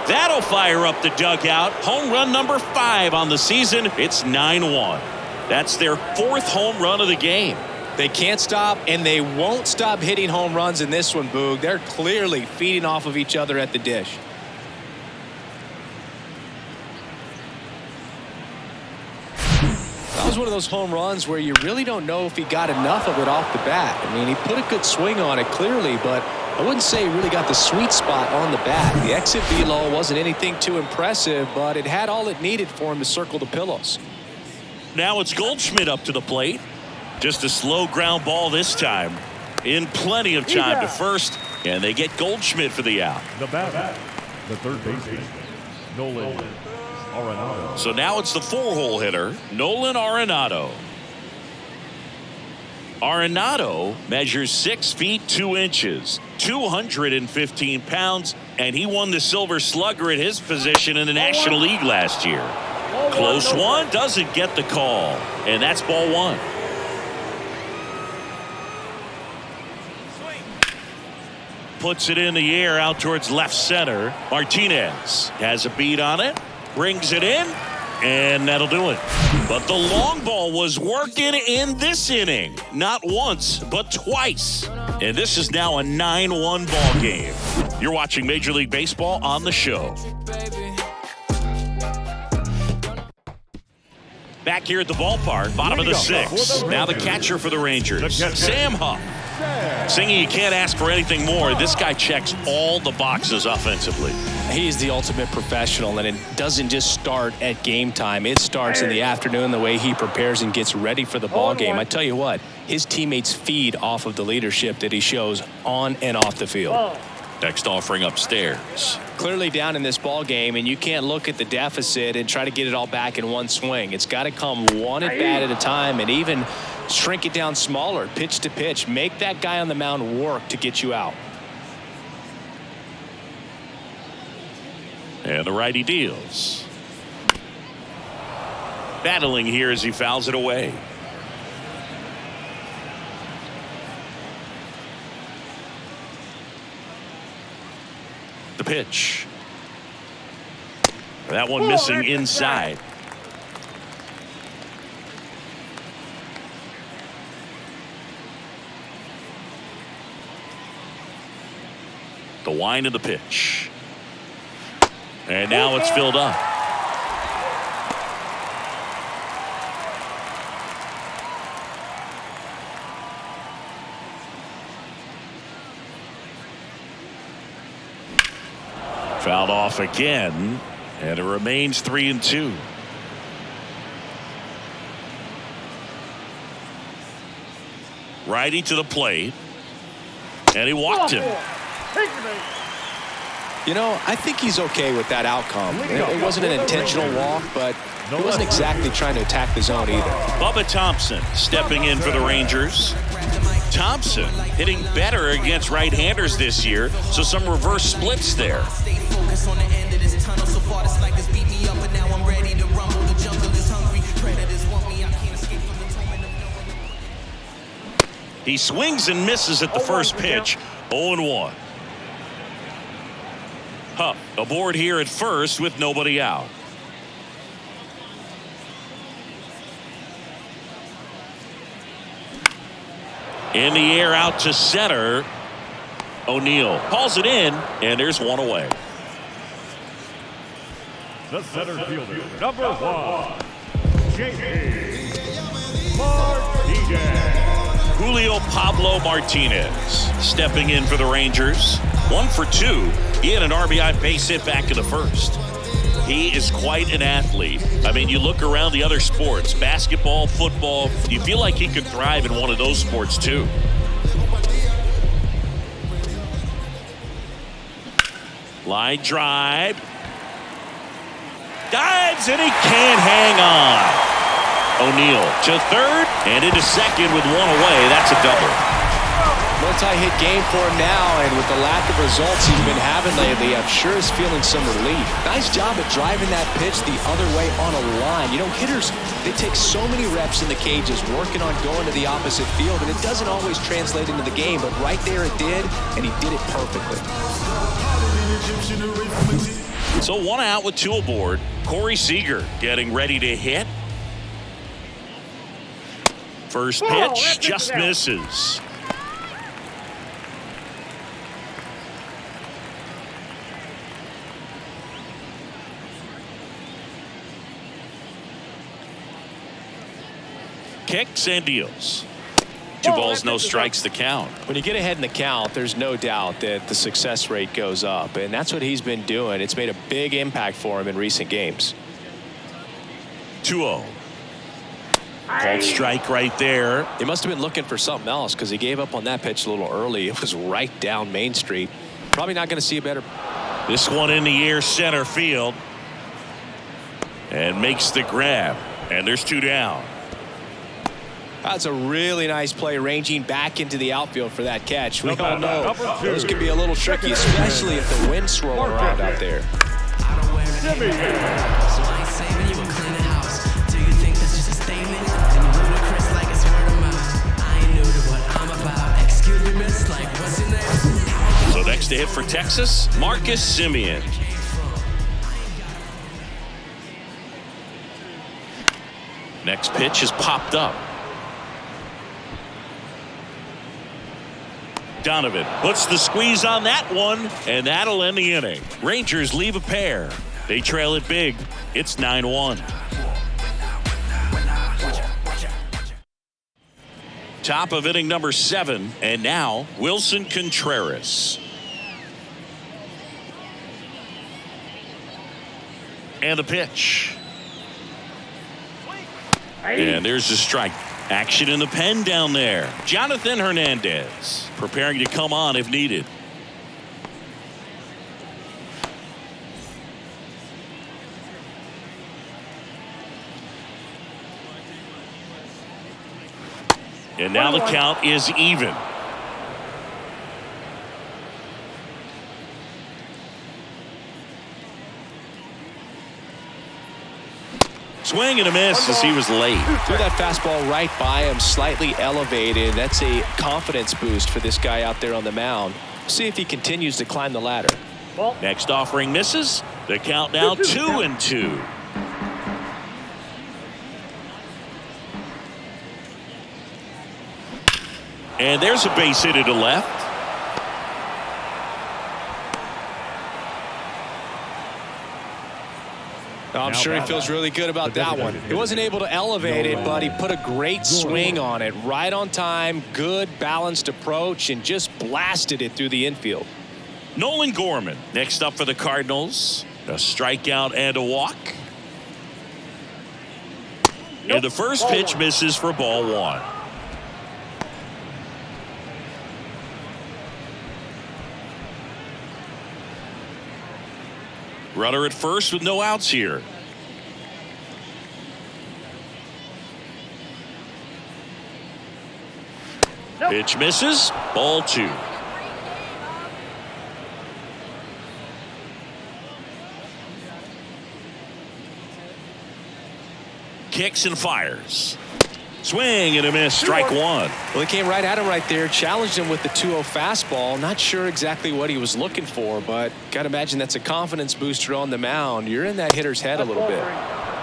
That'll fire up the dugout. Home run number 5 on the season. It's 9-1. That's their 4th home run of the game. They can't stop, and they won't stop hitting home runs in this one, Boog. They're clearly feeding off of each other at the dish. That was one of those home runs where you really don't know if he got enough of it off the bat. I mean, he put a good swing on it clearly, but I wouldn't say he really got the sweet spot on the bat. The exit velo wasn't anything too impressive, but it had all it needed for him to circle the pillows. Now it's Goldschmidt up to the plate. Just a slow ground ball this time. In plenty of time to first, and they get Goldschmidt for the out. The batter, the third baseman, Nolan Arenado. So now it's the 4-hole hitter, Nolan Arenado. Arenado measures 6 feet 2 inches, 215 pounds, and he won the Silver Slugger at his position in the National League last year. Close one, doesn't get the call, and that's ball 1. Puts it in the air out towards left center. Martinez has a beat on it, brings it in, and that'll do it. But the long ball was working in this inning, not once but twice, and this is now a 9-1 ball game. You're watching Major League Baseball on the show. Back here at the ballpark, bottom of the 6th. Now the catcher for the Rangers, Sam Huff. Singy, you can't ask for anything more. This guy checks all the boxes offensively. He's the ultimate professional, and it doesn't just start at game time. It starts in the afternoon, the way he prepares and gets ready for the ball game. I tell you what, his teammates feed off of the leadership that he shows on and off the field. Next offering upstairs. Clearly down in this ball game, and you can't look at the deficit and try to get it all back in one swing. It's got to come one at bat at a time, and even shrink it down smaller, pitch to pitch. Make that guy on the mound work to get you out. And the righty deals. Battling here as he fouls it away. The pitch. That one missing inside. The wind of the pitch. And now it's filled up. Fouled off again, and it remains 3-2. Righty to the plate, and he walked him. You know, I think he's okay with that outcome. It wasn't an intentional walk, but he wasn't exactly trying to attack the zone either. Bubba Thompson stepping in for the Rangers. Thompson hitting better against right-handers this year, so some reverse splits there. He swings and misses at the first pitch. 0-1. Huff aboard here at first with nobody out. In the air out to center. O'Neill calls it in, and there's one away. The center fielder, number 1, J.A. Martinez. Julio Pablo Martinez stepping in for the Rangers. 1 for 2. He had an RBI base hit back in the first. He is quite an athlete. I mean, you look around the other sports, basketball, football, you feel like he could thrive in one of those sports too. Line drive. Dives, and he can't hang on. O'Neill to third and into second with one away. That's a double. Multi-hit game for him now, and with the lack of results he's been having lately, I'm sure he's feeling some relief. Nice job at driving that pitch the other way on a line. You know, hitters, they take so many reps in the cages working on going to the opposite field, and it doesn't always translate into the game, but right there it did, and he did it perfectly. So 1 out with 2 aboard. Corey Seager getting ready to hit. First pitch just misses. Kicks and deals. 2 balls, no strikes, the count. When you get ahead in the count, there's no doubt that the success rate goes up, and that's what he's been doing. It's made a big impact for him in recent games. 2-0. Called strike right there. He must have been looking for something else because he gave up on that pitch a little early. It was right down Main Street. Probably not going to see a better. This one in the air, center field. And makes the grab. And there's 2 down. That's a really nice play, ranging back into the outfield for that catch. We all know those can be a little tricky, especially if the wind's swirling around out there. So next to hit for Texas, Marcus Semien. Next pitch is popped up. Donovan puts the squeeze on that one, and that'll end the inning. Rangers leave a pair. They trail it big. It's 9-1. Top of inning number 7, and now Wilson Contreras. And the pitch. And there's the strike. Action in the pen down there. Jonathan Hernandez preparing to come on if needed. And now the count is even. Swing and a miss as he was late. Threw that fastball right by him, slightly elevated. That's a confidence boost for this guy out there on the mound. See if he continues to climb the ladder. Next offering misses. The count now 2-2. And there's a base hit to left. I'm sure he feels really good about that one. He wasn't able to elevate it, but he put a great swing on it. Right on time, good balanced approach, and just blasted it through the infield. Nolan Gorman next up for the Cardinals. A strikeout and a walk. And the first pitch misses for ball 1. Runner at first with no outs here. Pitch misses. Ball 2. Kicks and fires. Swing and a miss. Strike 1. Well, he came right at him right there, challenged him with the 2-0 fastball. Not sure exactly what he was looking for, but got to imagine that's a confidence booster on the mound. You're in that hitter's head a little bit.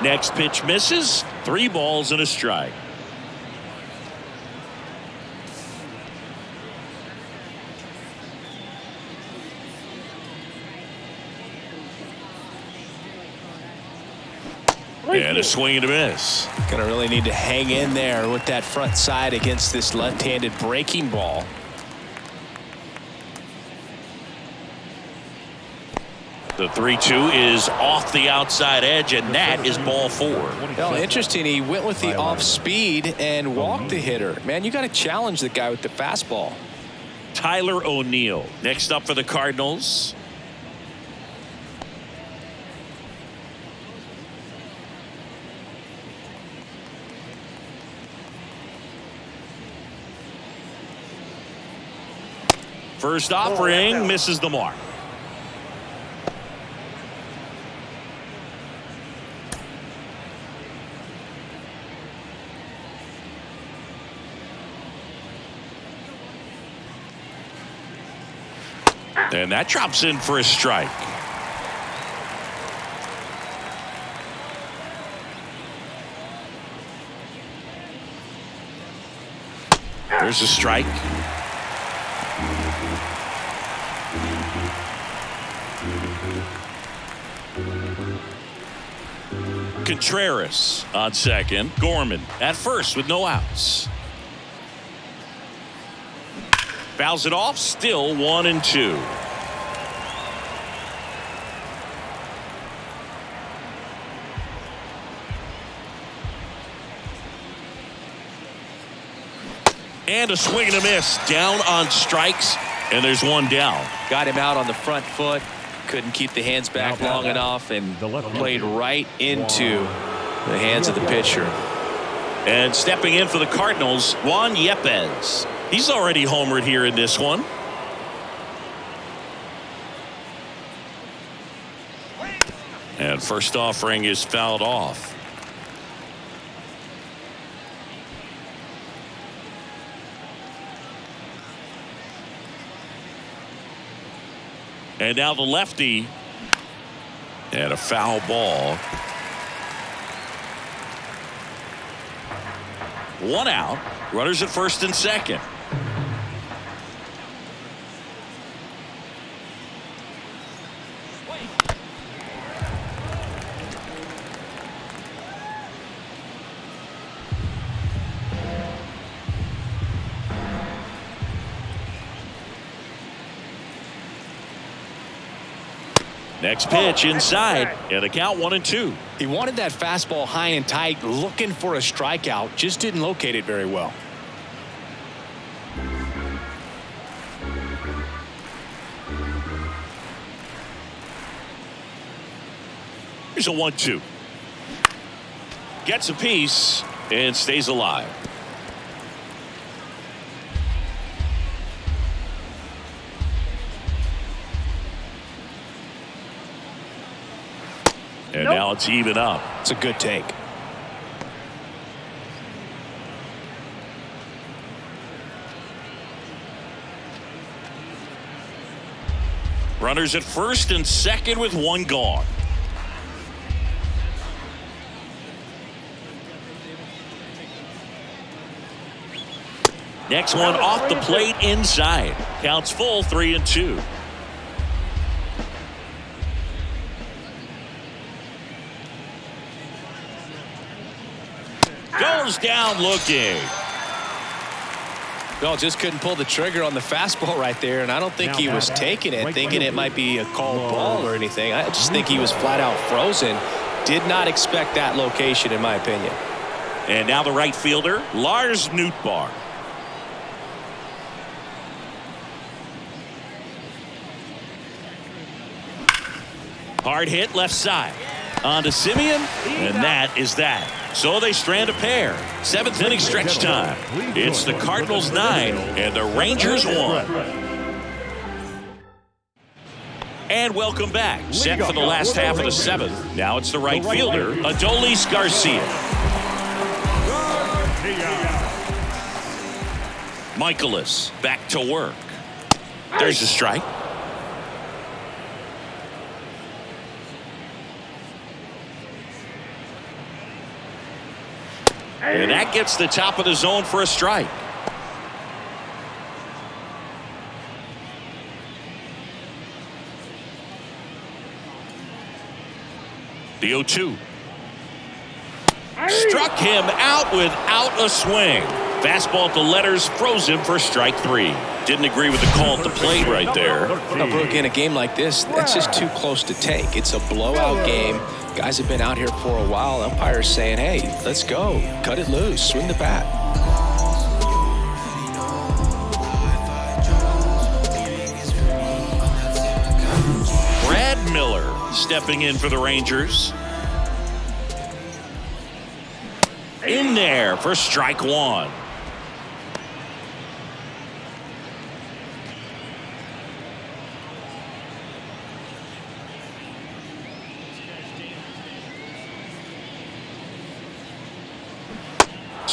Next pitch misses. 3 balls and a strike. And a swing and a miss. Gonna really need to hang in there with that front side against this left-handed breaking ball. The 3-2 is off the outside edge, and that is ball 4. Well, interesting. He went with the off speed and walked the hitter. Man, you got to challenge the guy with the fastball. Tyler O'Neill next up for the Cardinals. First offering misses the mark. And that drops in for a strike. There's a strike. Contreras on second. Gorman at first with no outs. Fouls it off. Still 1-2. And a swing and a miss. Down on strikes. And there's one down. Got him out on the front foot. Couldn't keep the hands back long enough and played right into the hands of the pitcher. And stepping in for the Cardinals, Juan Yepez. He's already homered here in this one. And first offering is fouled off. And now the lefty. And a foul ball. One out. Runners at first and second. Next pitch inside, and a count 1-2. He wanted that fastball high and tight, looking for a strikeout, just didn't locate it very well. Here's a 1-2. Gets a piece and stays alive. And now it's even up. It's a good take. Runners at first and second with one gone. Next one off the plate inside. Counts full, 3-2. Goes down looking. Well, just couldn't pull the trigger on the fastball right there, and I don't think he was taking it, thinking it might be a called ball or anything. I just think he was flat out frozen. Did not expect that location, in my opinion. And now the right fielder, Lars Nootbaar. Hard hit left side. On to Simeon, and that is that. So they strand a pair. 7th inning stretch time. It's the Cardinals 9 and the Rangers 1. And welcome back. Set for the last half of the 7th. Now it's the right fielder, Adolis Garcia. Michaelis back to work. There's a strike. And that gets the top of the zone for a strike. The 0-2. Struck him out without a swing. Fastball at the letters, froze him for strike 3. Didn't agree with the call at the plate right there. Now, Brooke, in a game like this, that's just too close to take. It's a blowout game. Guys have been out here for a while. Umpires saying, hey, let's go. Cut it loose. Swing the bat. Brad Miller stepping in for the Rangers. In there for strike 1.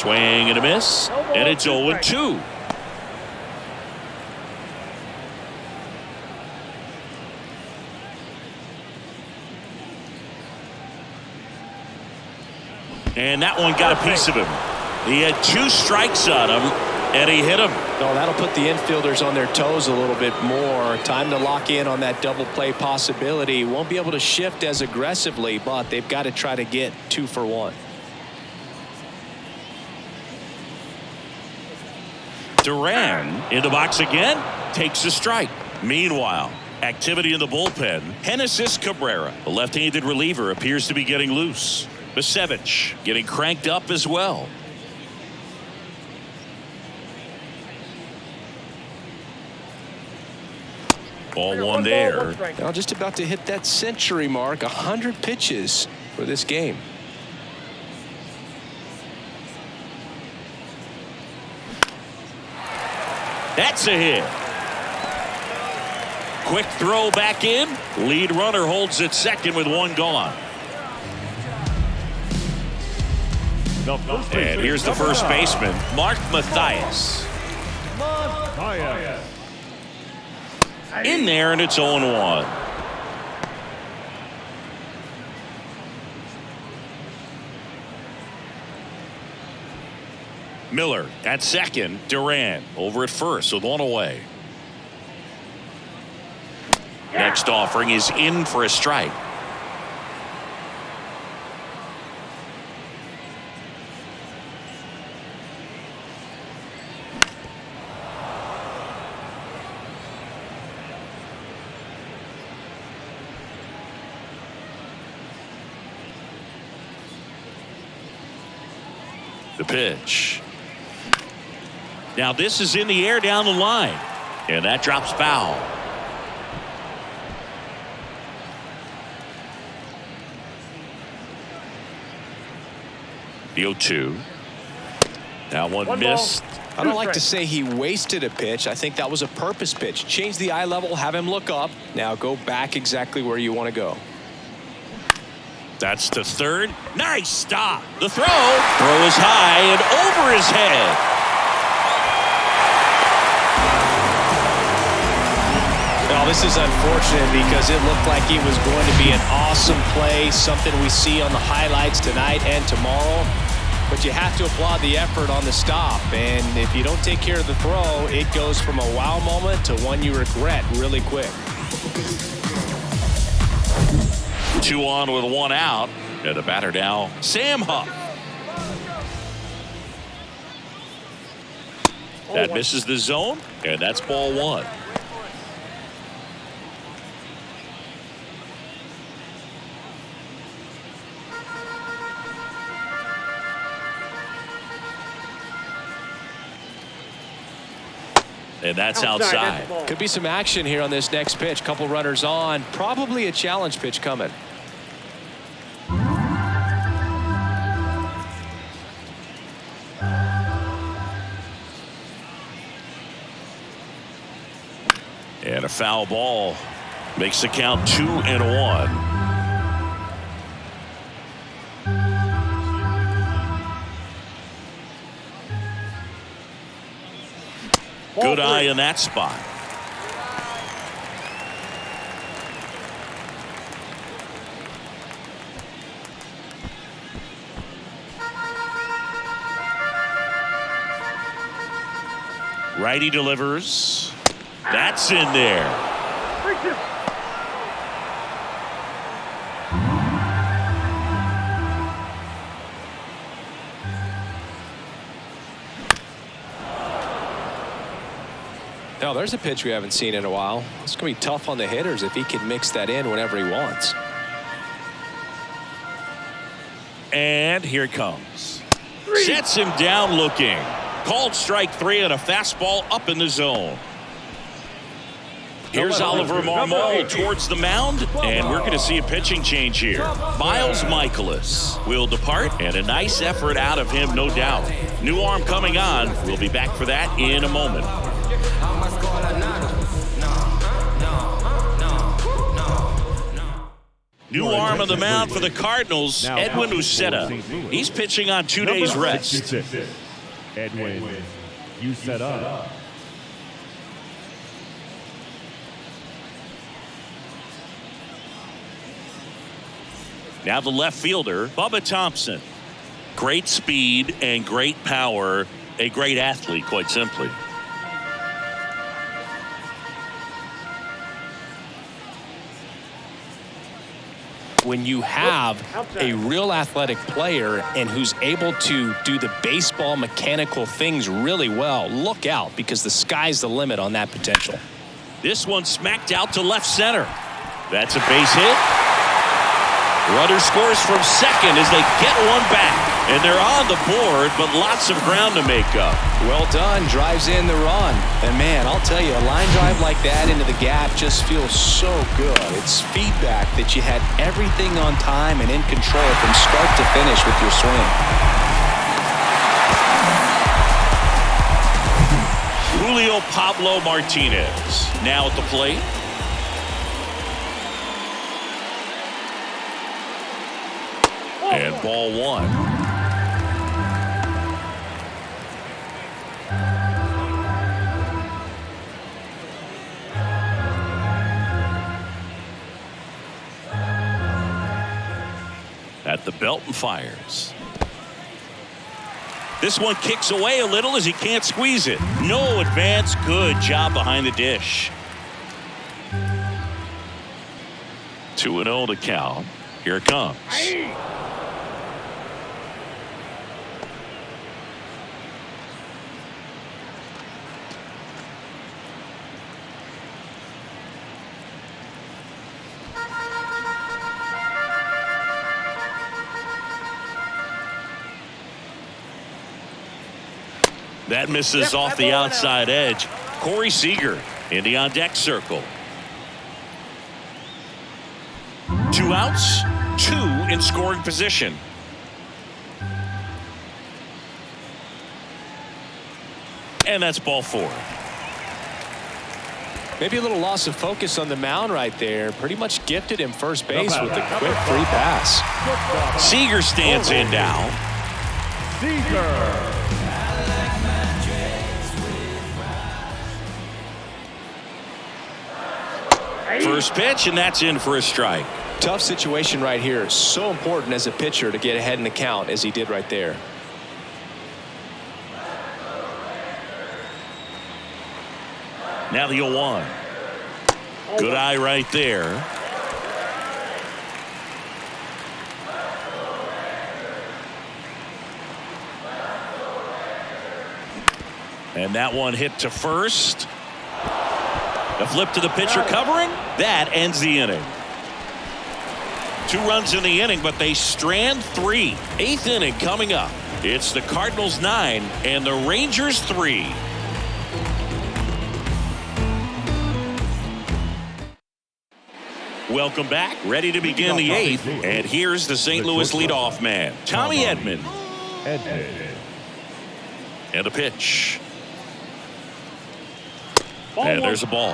Swing and a miss, and it's 0-2. And that one got a piece of him. He had 2 strikes on him, and he hit him. Oh, that'll put the infielders on their toes a little bit more. Time to lock in on that double play possibility. Won't be able to shift as aggressively, but they've got to try to get 2 for 1. Duran in the box again, takes a strike. Meanwhile, activity in the bullpen. Genesis Cabrera, a left-handed reliever, appears to be getting loose. Basevich getting cranked up as well. Ball 1 there. Now just about to hit that century mark. 100 pitches for this game. That's a hit. Quick throw back in. Lead runner holds at second with 1 gone. And here's the first baseman, Mark Mathias. In there, and it's 0-1. Miller at second. Duran over at first with 1 away. Next offering is in for a strike. The pitch. Now this is in the air down the line, and that drops foul. The 0-2. That one missed. I don't like to say he wasted a pitch. I think that was a purpose pitch. Change the eye level, have him look up. Now go back exactly where you want to go. That's to third. Nice stop. The throw. Throw is high and over his head. Well, this is unfortunate because it looked like it was going to be an awesome play, something we see on the highlights tonight and tomorrow. But you have to applaud the effort on the stop. And if you don't take care of the throw, it goes from a wow moment to one you regret really quick. 2 on with 1 out. And the batter now, Sam Huff. That misses the zone, and that's ball 1. And that's outside. Could be some action here on this next pitch. Couple runners on. Probably a challenge pitch coming. And a foul ball makes the count 2-1. Good eye in that spot. Righty delivers. That's in there. Now there's a pitch we haven't seen in a while. It's going to be tough on the hitters if he can mix that in whenever he wants. And here it comes. Sets him down looking. Called strike 3 and a fastball up in the zone. Here's Oliver Marmol towards the mound, and we're going to see a pitching change here. Miles Michaelis will depart, and a nice effort out of him, no doubt. New arm coming on. We'll be back for that in a moment. New arm on the mound for the Cardinals, Edwin Uceta. He's pitching on 2 days rest. 66, Edwin Uceta. Now the left fielder, Bubba Thompson. Great speed and great power. A great athlete, quite simply. When you have a real athletic player and who's able to do the baseball mechanical things really well, look out, because the sky's the limit on that potential. This one smacked out to left center. That's a base hit. Runner scores from second as they get one back. And they're on the board, but lots of ground to make up. Well done. Drives in the run. And, man, I'll tell you, a line drive like that into the gap just feels so good. It's feedback that you had everything on time and in control from start to finish with your swing. Julio Pablo Martinez now at the plate. And ball one. At the belt and fires. This one kicks away a little as he can't squeeze it. No advance. Good job behind the dish. 2-0 to count. Here it comes. That misses off the outside edge. Corey Seager in the on-deck circle. 2 outs, 2 in scoring position. And that's ball 4. Maybe a little loss of focus on the mound right there. Pretty much gifted him first base with a quick free pass. Seager stands in now. Seager. First pitch, and that's in for a strike. Tough situation right here. So important as a pitcher to get ahead in the count as he did right there. Now the 0-1. Good eye right there. And that one hit to first. The flip to the pitcher covering. That ends the inning. 2 runs in the inning, but they strand 3. 8th inning coming up. It's the Cardinals 9 and the Rangers 3. Welcome back. Ready to begin the 8th. And here's the St. Louis leadoff man, Tommy Edman. And a pitch. And there's a ball.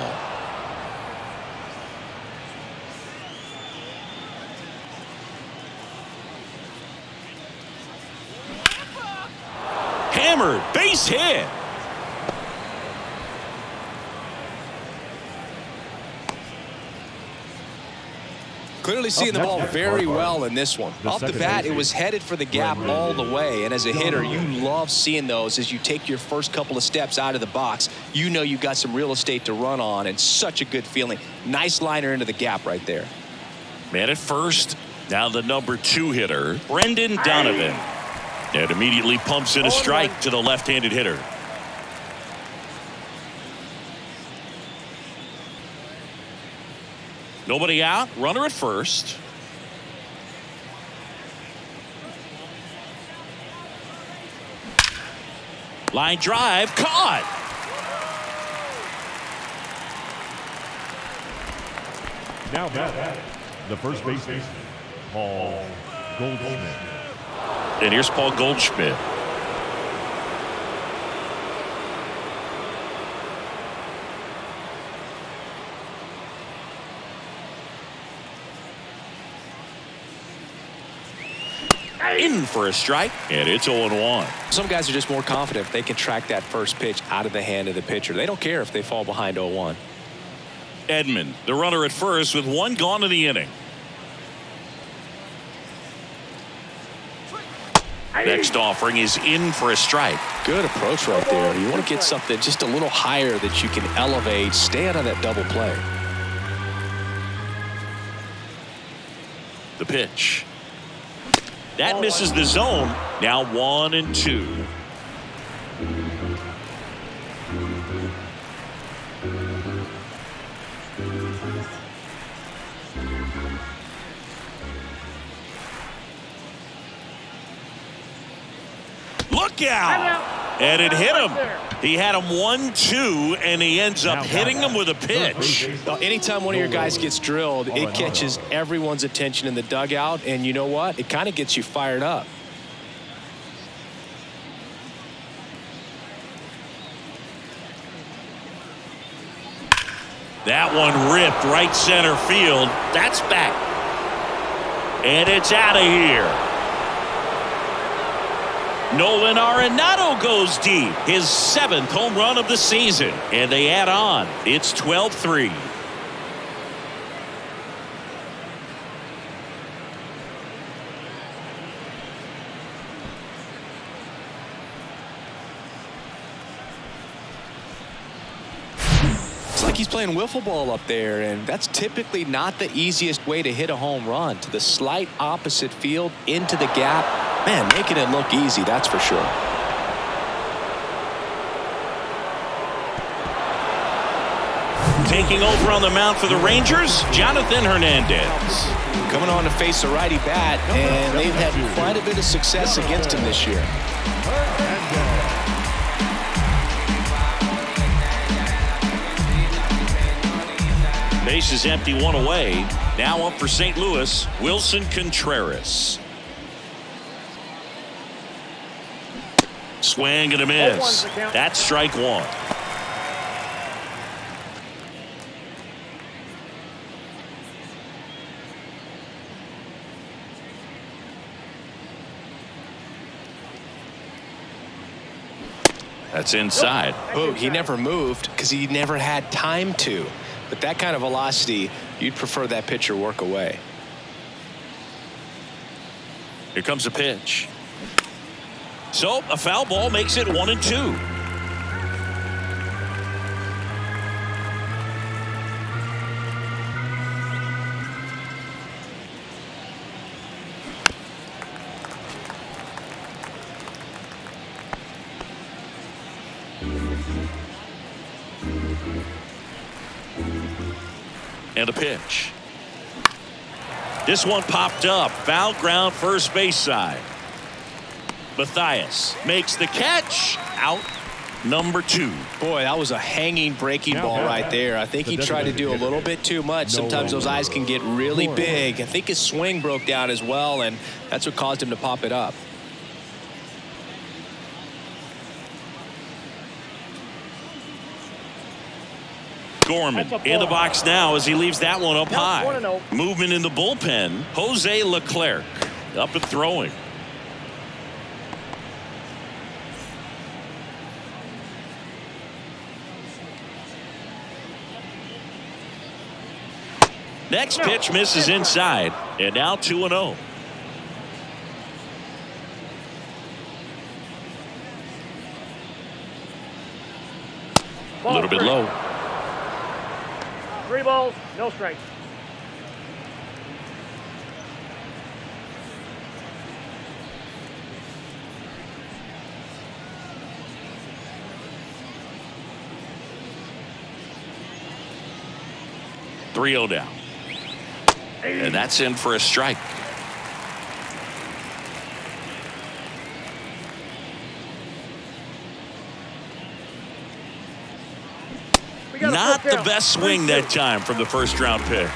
Hammered, base hit. Clearly seeing the ball very well in this one. Off the bat, it was headed for the gap all the way. And as a hitter, you love seeing those as you take your first couple of steps out of the box. You know you've got some real estate to run on, and such a good feeling. Nice liner into the gap right there. Man at first. Now the number 2 hitter, Brendan Donovan. And immediately pumps in a strike to the left-handed hitter. Nobody out. Runner at first. Line drive. Caught. Now back, the first baseman, Paul Goldschmidt. And here's Paul Goldschmidt. in for a strike, and it's 0-1. Some guys are just more confident if they can track that first pitch out of the hand of the pitcher. They don't care if they fall behind 0-1. Edman, the runner at first with one gone in the inning. Next offering is in for a strike. Good approach right there. You want to get something just a little higher that you can elevate. Stay out of that double play. The pitch. That misses the zone. Now 1-2. Look out! And it hit him. He had him 1-2, and he ends up hitting him with a pitch. Well, anytime one of your guys gets drilled, it catches everyone's attention in the dugout, and you know what? It kind of gets you fired up. That one ripped right center field. That's back. And it's out of here. Nolan Arenado goes deep. His 7th home run of the season. And they add on. It's 12-3. It's like he's playing wiffle ball up there, and that's typically not the easiest way to hit a home run. To the slight opposite field, into the gap. Man, making it look easy, that's for sure. Taking over on the mound for the Rangers, Jonathan Hernandez. Coming on to face a righty bat, and they've had quite a bit of success against him this year. Base is empty, one away. Now up for St. Louis, Wilson Contreras. Swing and a miss. That's strike one. That's inside. Oh, he never moved because he never had time to. But that kind of velocity, you'd prefer that pitcher work away. Here comes a pitch. So a foul ball makes it 1-2. And a pitch. This one popped up. Foul ground first base side. Mathias makes the catch. Out number 2. Boy, that was a hanging breaking ball right there. I think he tried to do a little bit too much. Sometimes those eyes can get really big. I think his swing broke down as well, and that's what caused him to pop it up. Gorman in the box now as he leaves that one up high. Movement in the bullpen. Jose Leclerc up and throwing. Next pitch misses inside, and now 2-0. A little bit low. 3 balls, no strikes. .3-0 down. And that's in for a strike. Not the best swing that time from the first round pick.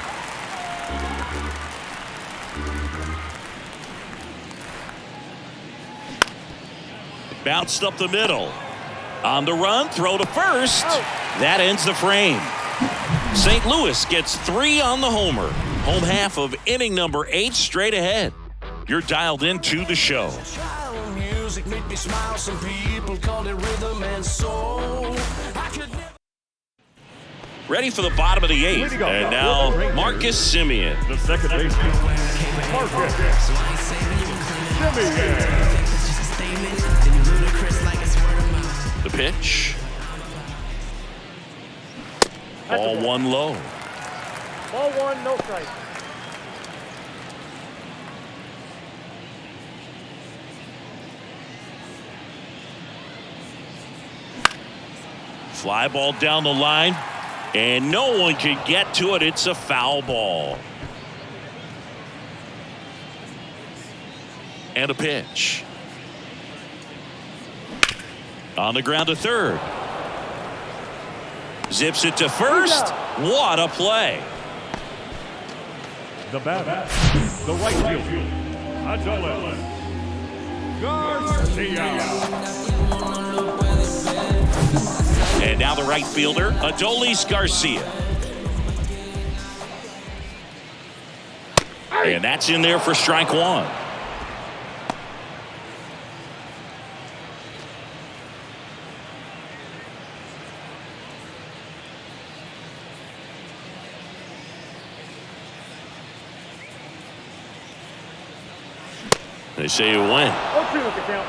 Bounced up the middle. On the run, throw to first. That ends the frame. St. Louis gets 3 on the homer. Home half of inning number 8 straight ahead. You're dialed into the show. Music made me smile. Some people call it rhythm and soul. I could never. Ready for the bottom of the 8th. And now Marcus Simeon. The second baseman, Marcus Simeon. The pitch. Ball one low. Ball one, no strike. Fly ball down the line, and no one can get to it. It's a foul ball. And a pitch. On the ground to third. Zips it to first. What a play. The batter, the right fielder, Adolis Garcia. And now the right fielder, Adolis Garcia. And that's in there for strike one. They say you win. 0-2 with the count.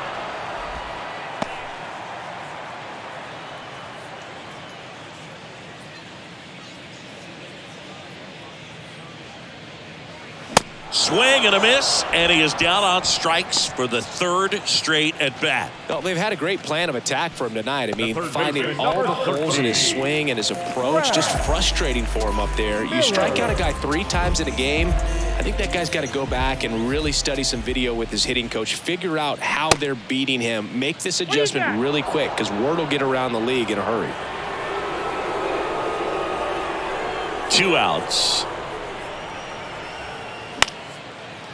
Swing and a miss, and he is down on strikes for the third straight at bat. Well, they've had a great plan of attack for him tonight. I mean, finding all the holes in his swing and his approach, just frustrating for him up there. You strike out a guy 3 times in a game, I think that guy's got to go back and really study some video with his hitting coach, figure out how they're beating him, make this adjustment really quick, because word will get around the league in a hurry. 2 outs.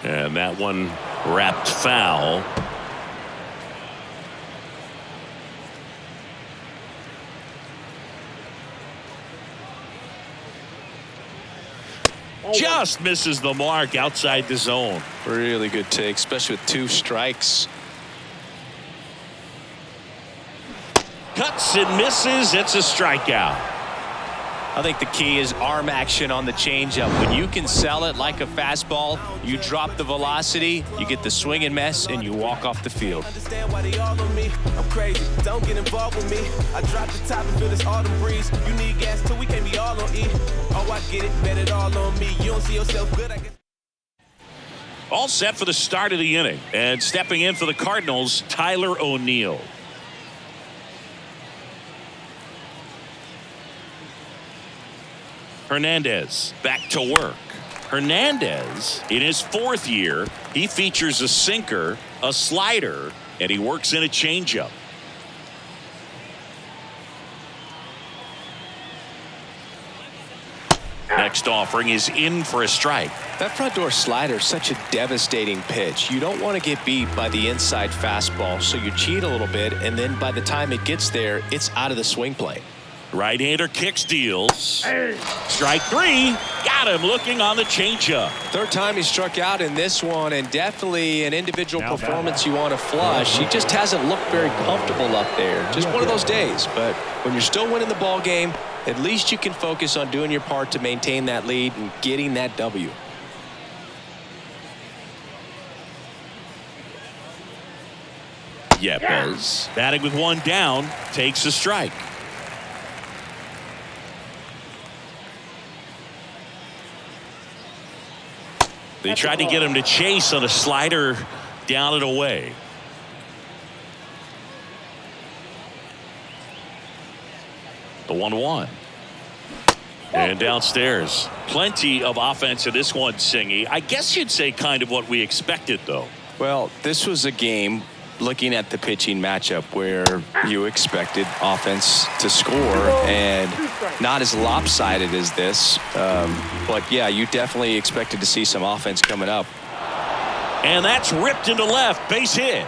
And that one wrapped foul. Just misses the mark outside the zone. Really good take, especially with 2 strikes. Cuts and misses. It's a strikeout. I think the key is arm action on the changeup. When you can sell it like a fastball, you drop the velocity, you get the swing and miss, and you walk off the field. Understand why they all on me. I'm crazy. Don't get involved with me. I drop the top and feel this autumn breeze. You need gas too. We can't be all on E. Oh, I get it. Bet it all on me. You don't see yourself good, I guess. All set for the start of the inning. And stepping in for the Cardinals, Tyler O'Neill. Hernandez back to work. Hernandez, in his 4th year, he features a sinker, a slider, and he works in a changeup. Next offering is in for a strike. That front door slider is such a devastating pitch. You don't want to get beat by the inside fastball, so you cheat a little bit, and then by the time it gets there, it's out of the swing plane. Right-hander kicks, deals. Strike 3. Got him looking on the changeup. 3rd time he struck out in this one, and definitely an individual performance you want to flush. He just hasn't looked very comfortable up there. Just one of those days. But when you're still winning the ball game, at least you can focus on doing your part to maintain that lead and getting that W. Yepes, batting with 1 down, takes a strike. They tried to get him to chase on a slider down and away. The 1-1. And downstairs. Plenty of offense in this one, Singy. I guess you'd say kind of what we expected, though. Well, this was a game, looking at the pitching matchup, where you expected offense to score, and not as lopsided as this. But yeah, you definitely expected to see some offense coming up. And that's ripped into left, base hit.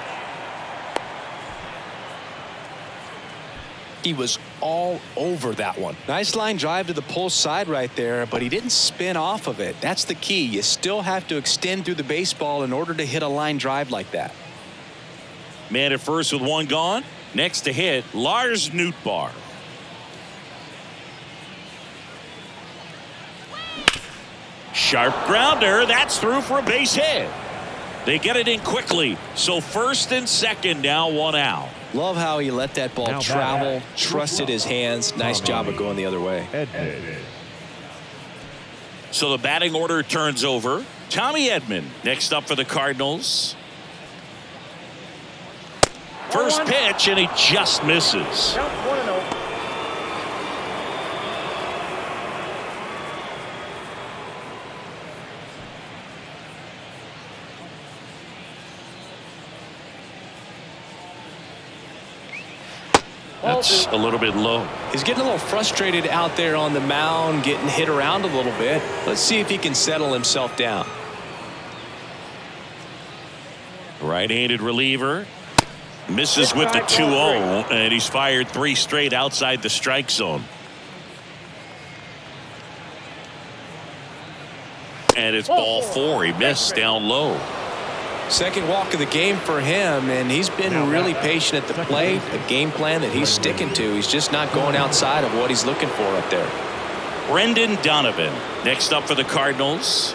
He was all over that one. Nice line drive to the pull side right there, but he didn't spin off of it. That's the key. You still have to extend through the baseball in order to hit a line drive like that. Man at first with one gone. Next to hit, Lars Nootbaar. Sharp grounder. That's through for a base hit. They get it in quickly. So first and second, now one out. Love how he let that ball travel, trusted his hands. Nice job of going the other way. So the batting order turns over. Tommy Edman next up for the Cardinals. First pitch, and he just misses. Count 1-0. That's a little bit low. He's getting a little frustrated out there on the mound, getting hit around a little bit. Let's see if he can settle himself down. Right-handed reliever. Misses with the 2-0, and he's fired 3 straight outside the strike zone. And it's ball 4. He missed down low. Second walk of the game for him, and he's been really patient at the plate. A game plan that he's sticking to. He's just not going outside of what he's looking for up there. Brendan Donovan next up for the Cardinals.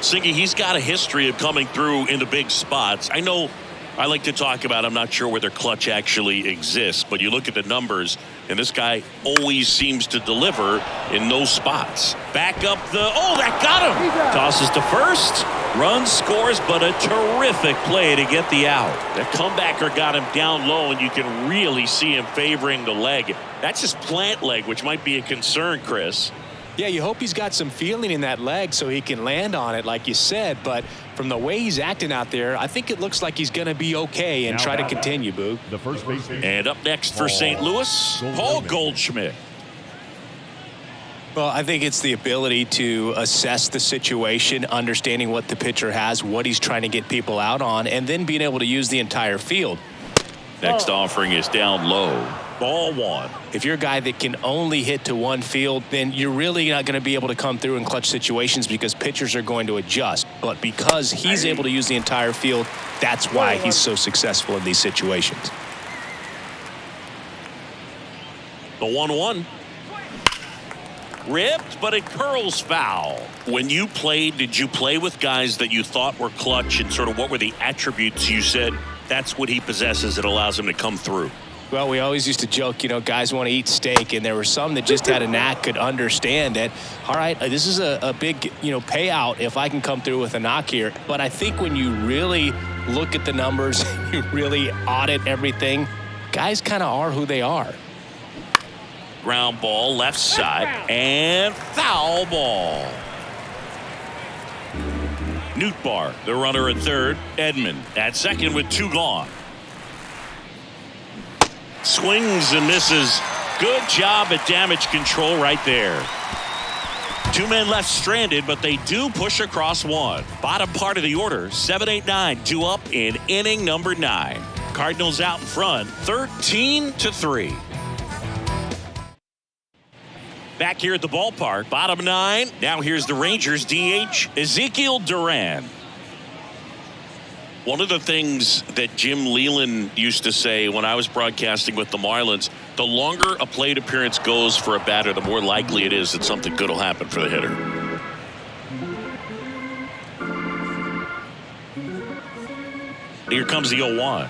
Singy, he's got a history of coming through in the big spots. I know I like to talk about, I'm not sure whether clutch actually exists, but you look at the numbers, and this guy always seems to deliver in those spots. Back up the, oh, that got him. Tosses to first. Run scores, but a terrific play to get the out. The comebacker got him down low, and you can really see him favoring the leg. That's his plant leg, which might be a concern, Chris. Yeah, you hope he's got some feeling in that leg so he can land on it, like you said. But from the way he's acting out there, I think it looks like he's going to be okay and try to continue, Boog. The first baseman. And up next for St. Louis, Paul Goldschmidt. Well, I think it's the ability to assess the situation, understanding what the pitcher has, what he's trying to get people out on, and then being able to use the entire field. Next offering is down low. Ball 1. If you're a guy that can only hit to one field, then you're really not going to be able to come through in clutch situations because pitchers are going to adjust. But because he's able to use the entire field, that's why he's so successful in these situations. The 1-1. Ripped, but it curls foul. When you played, did you play with guys that you thought were clutch, and sort of what were the attributes you said that's what he possesses that allows him to come through? Well, we always used to joke, you know, guys want to eat steak, and there were some that just had a knack, could understand that, all right, this is a big, you know, payout if I can come through with a knock here. But I think when you really look at the numbers, you really audit everything, guys kind of are who they are. Ground ball left side and foul ball. Nootbaar, the runner at third. Edman at second with 2 gone. Swings and misses. Good job at damage control right there. 2 men left stranded, but they do push across 1. Bottom part of the order, 7-8-9, 2 up in inning number 9. Cardinals out in front, 13-3. Back here at the ballpark, bottom 9. Now here's the Rangers DH, Ezekiel Duran. One of the things that Jim Leland used to say when I was broadcasting with the Marlins, the longer a plate appearance goes for a batter, the more likely it is that something good will happen for the hitter. Here comes the 0-1.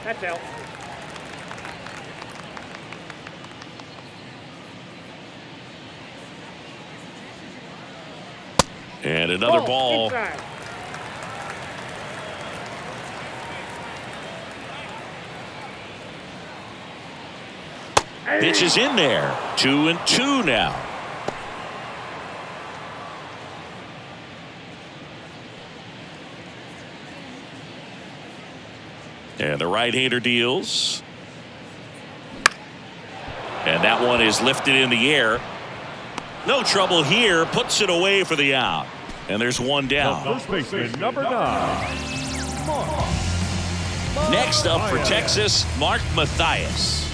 That's out. And another ball. Inside. Pitch is in there. 2-2 now. And the right-hander deals. And that one is lifted in the air. No trouble here. Puts it away for the out. And there's one down. First baseman, number 9. Next up for Texas, Mark Mathias.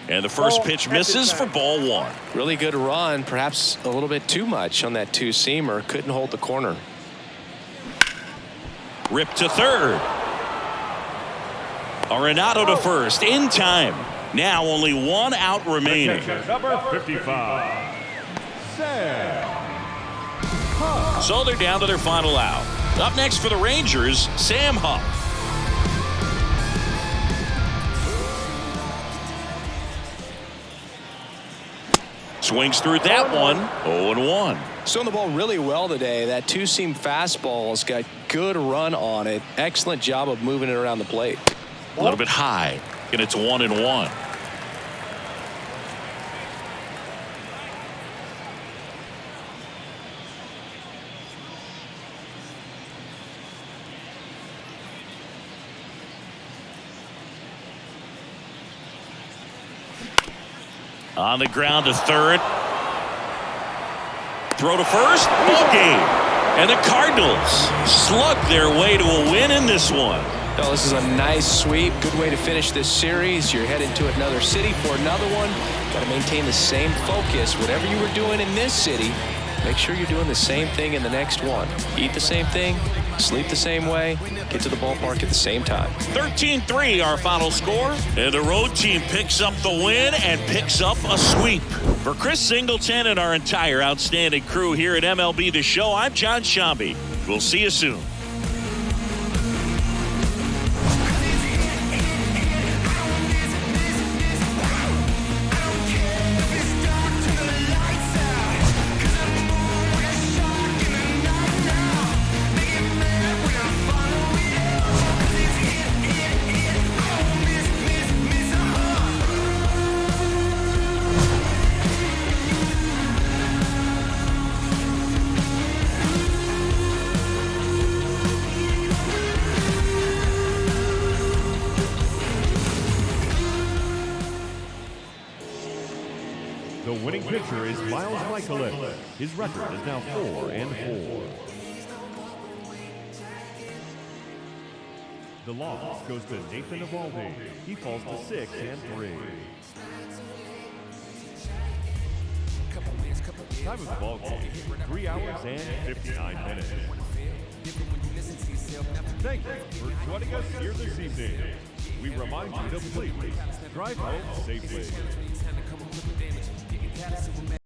And the first pitch misses for ball one. Really good run, perhaps a little bit too much on that two-seamer. Couldn't hold the corner. Ripped to third. Arenado to first in time. Now only one out remaining. Number 55. So they're down to their final out. Up next for the Rangers, Sam Huff. Swings through that one. 0-1. Throwing the ball really well today. That two-seam fastball's got good run on it. Excellent job of moving it around the plate. A little bit high, and it's 1-1. On the ground to third. Throw to first. Ball game. And the Cardinals slug their way to a win in this one. Oh, this is a nice sweep. Good way to finish this series. You're heading to another city for another one. Got to maintain the same focus. Whatever you were doing in this city, make sure you're doing the same thing in the next one. Eat the same thing, sleep the same way, get to the ballpark at the same time. 13-3 our final score. And the road team picks up the win and picks up a sweep. For Chris Singleton and our entire outstanding crew here at MLB The Show, I'm John Shambi. We'll see you soon. The winning pitcher is Miles Michaelis. His record is now 4-4. The loss goes to Nathan Eovaldi. He falls to 6-3. Time of the ball game, 3 hours and 59 minutes. Thank you for joining us here this evening. We remind you to please drive home safely.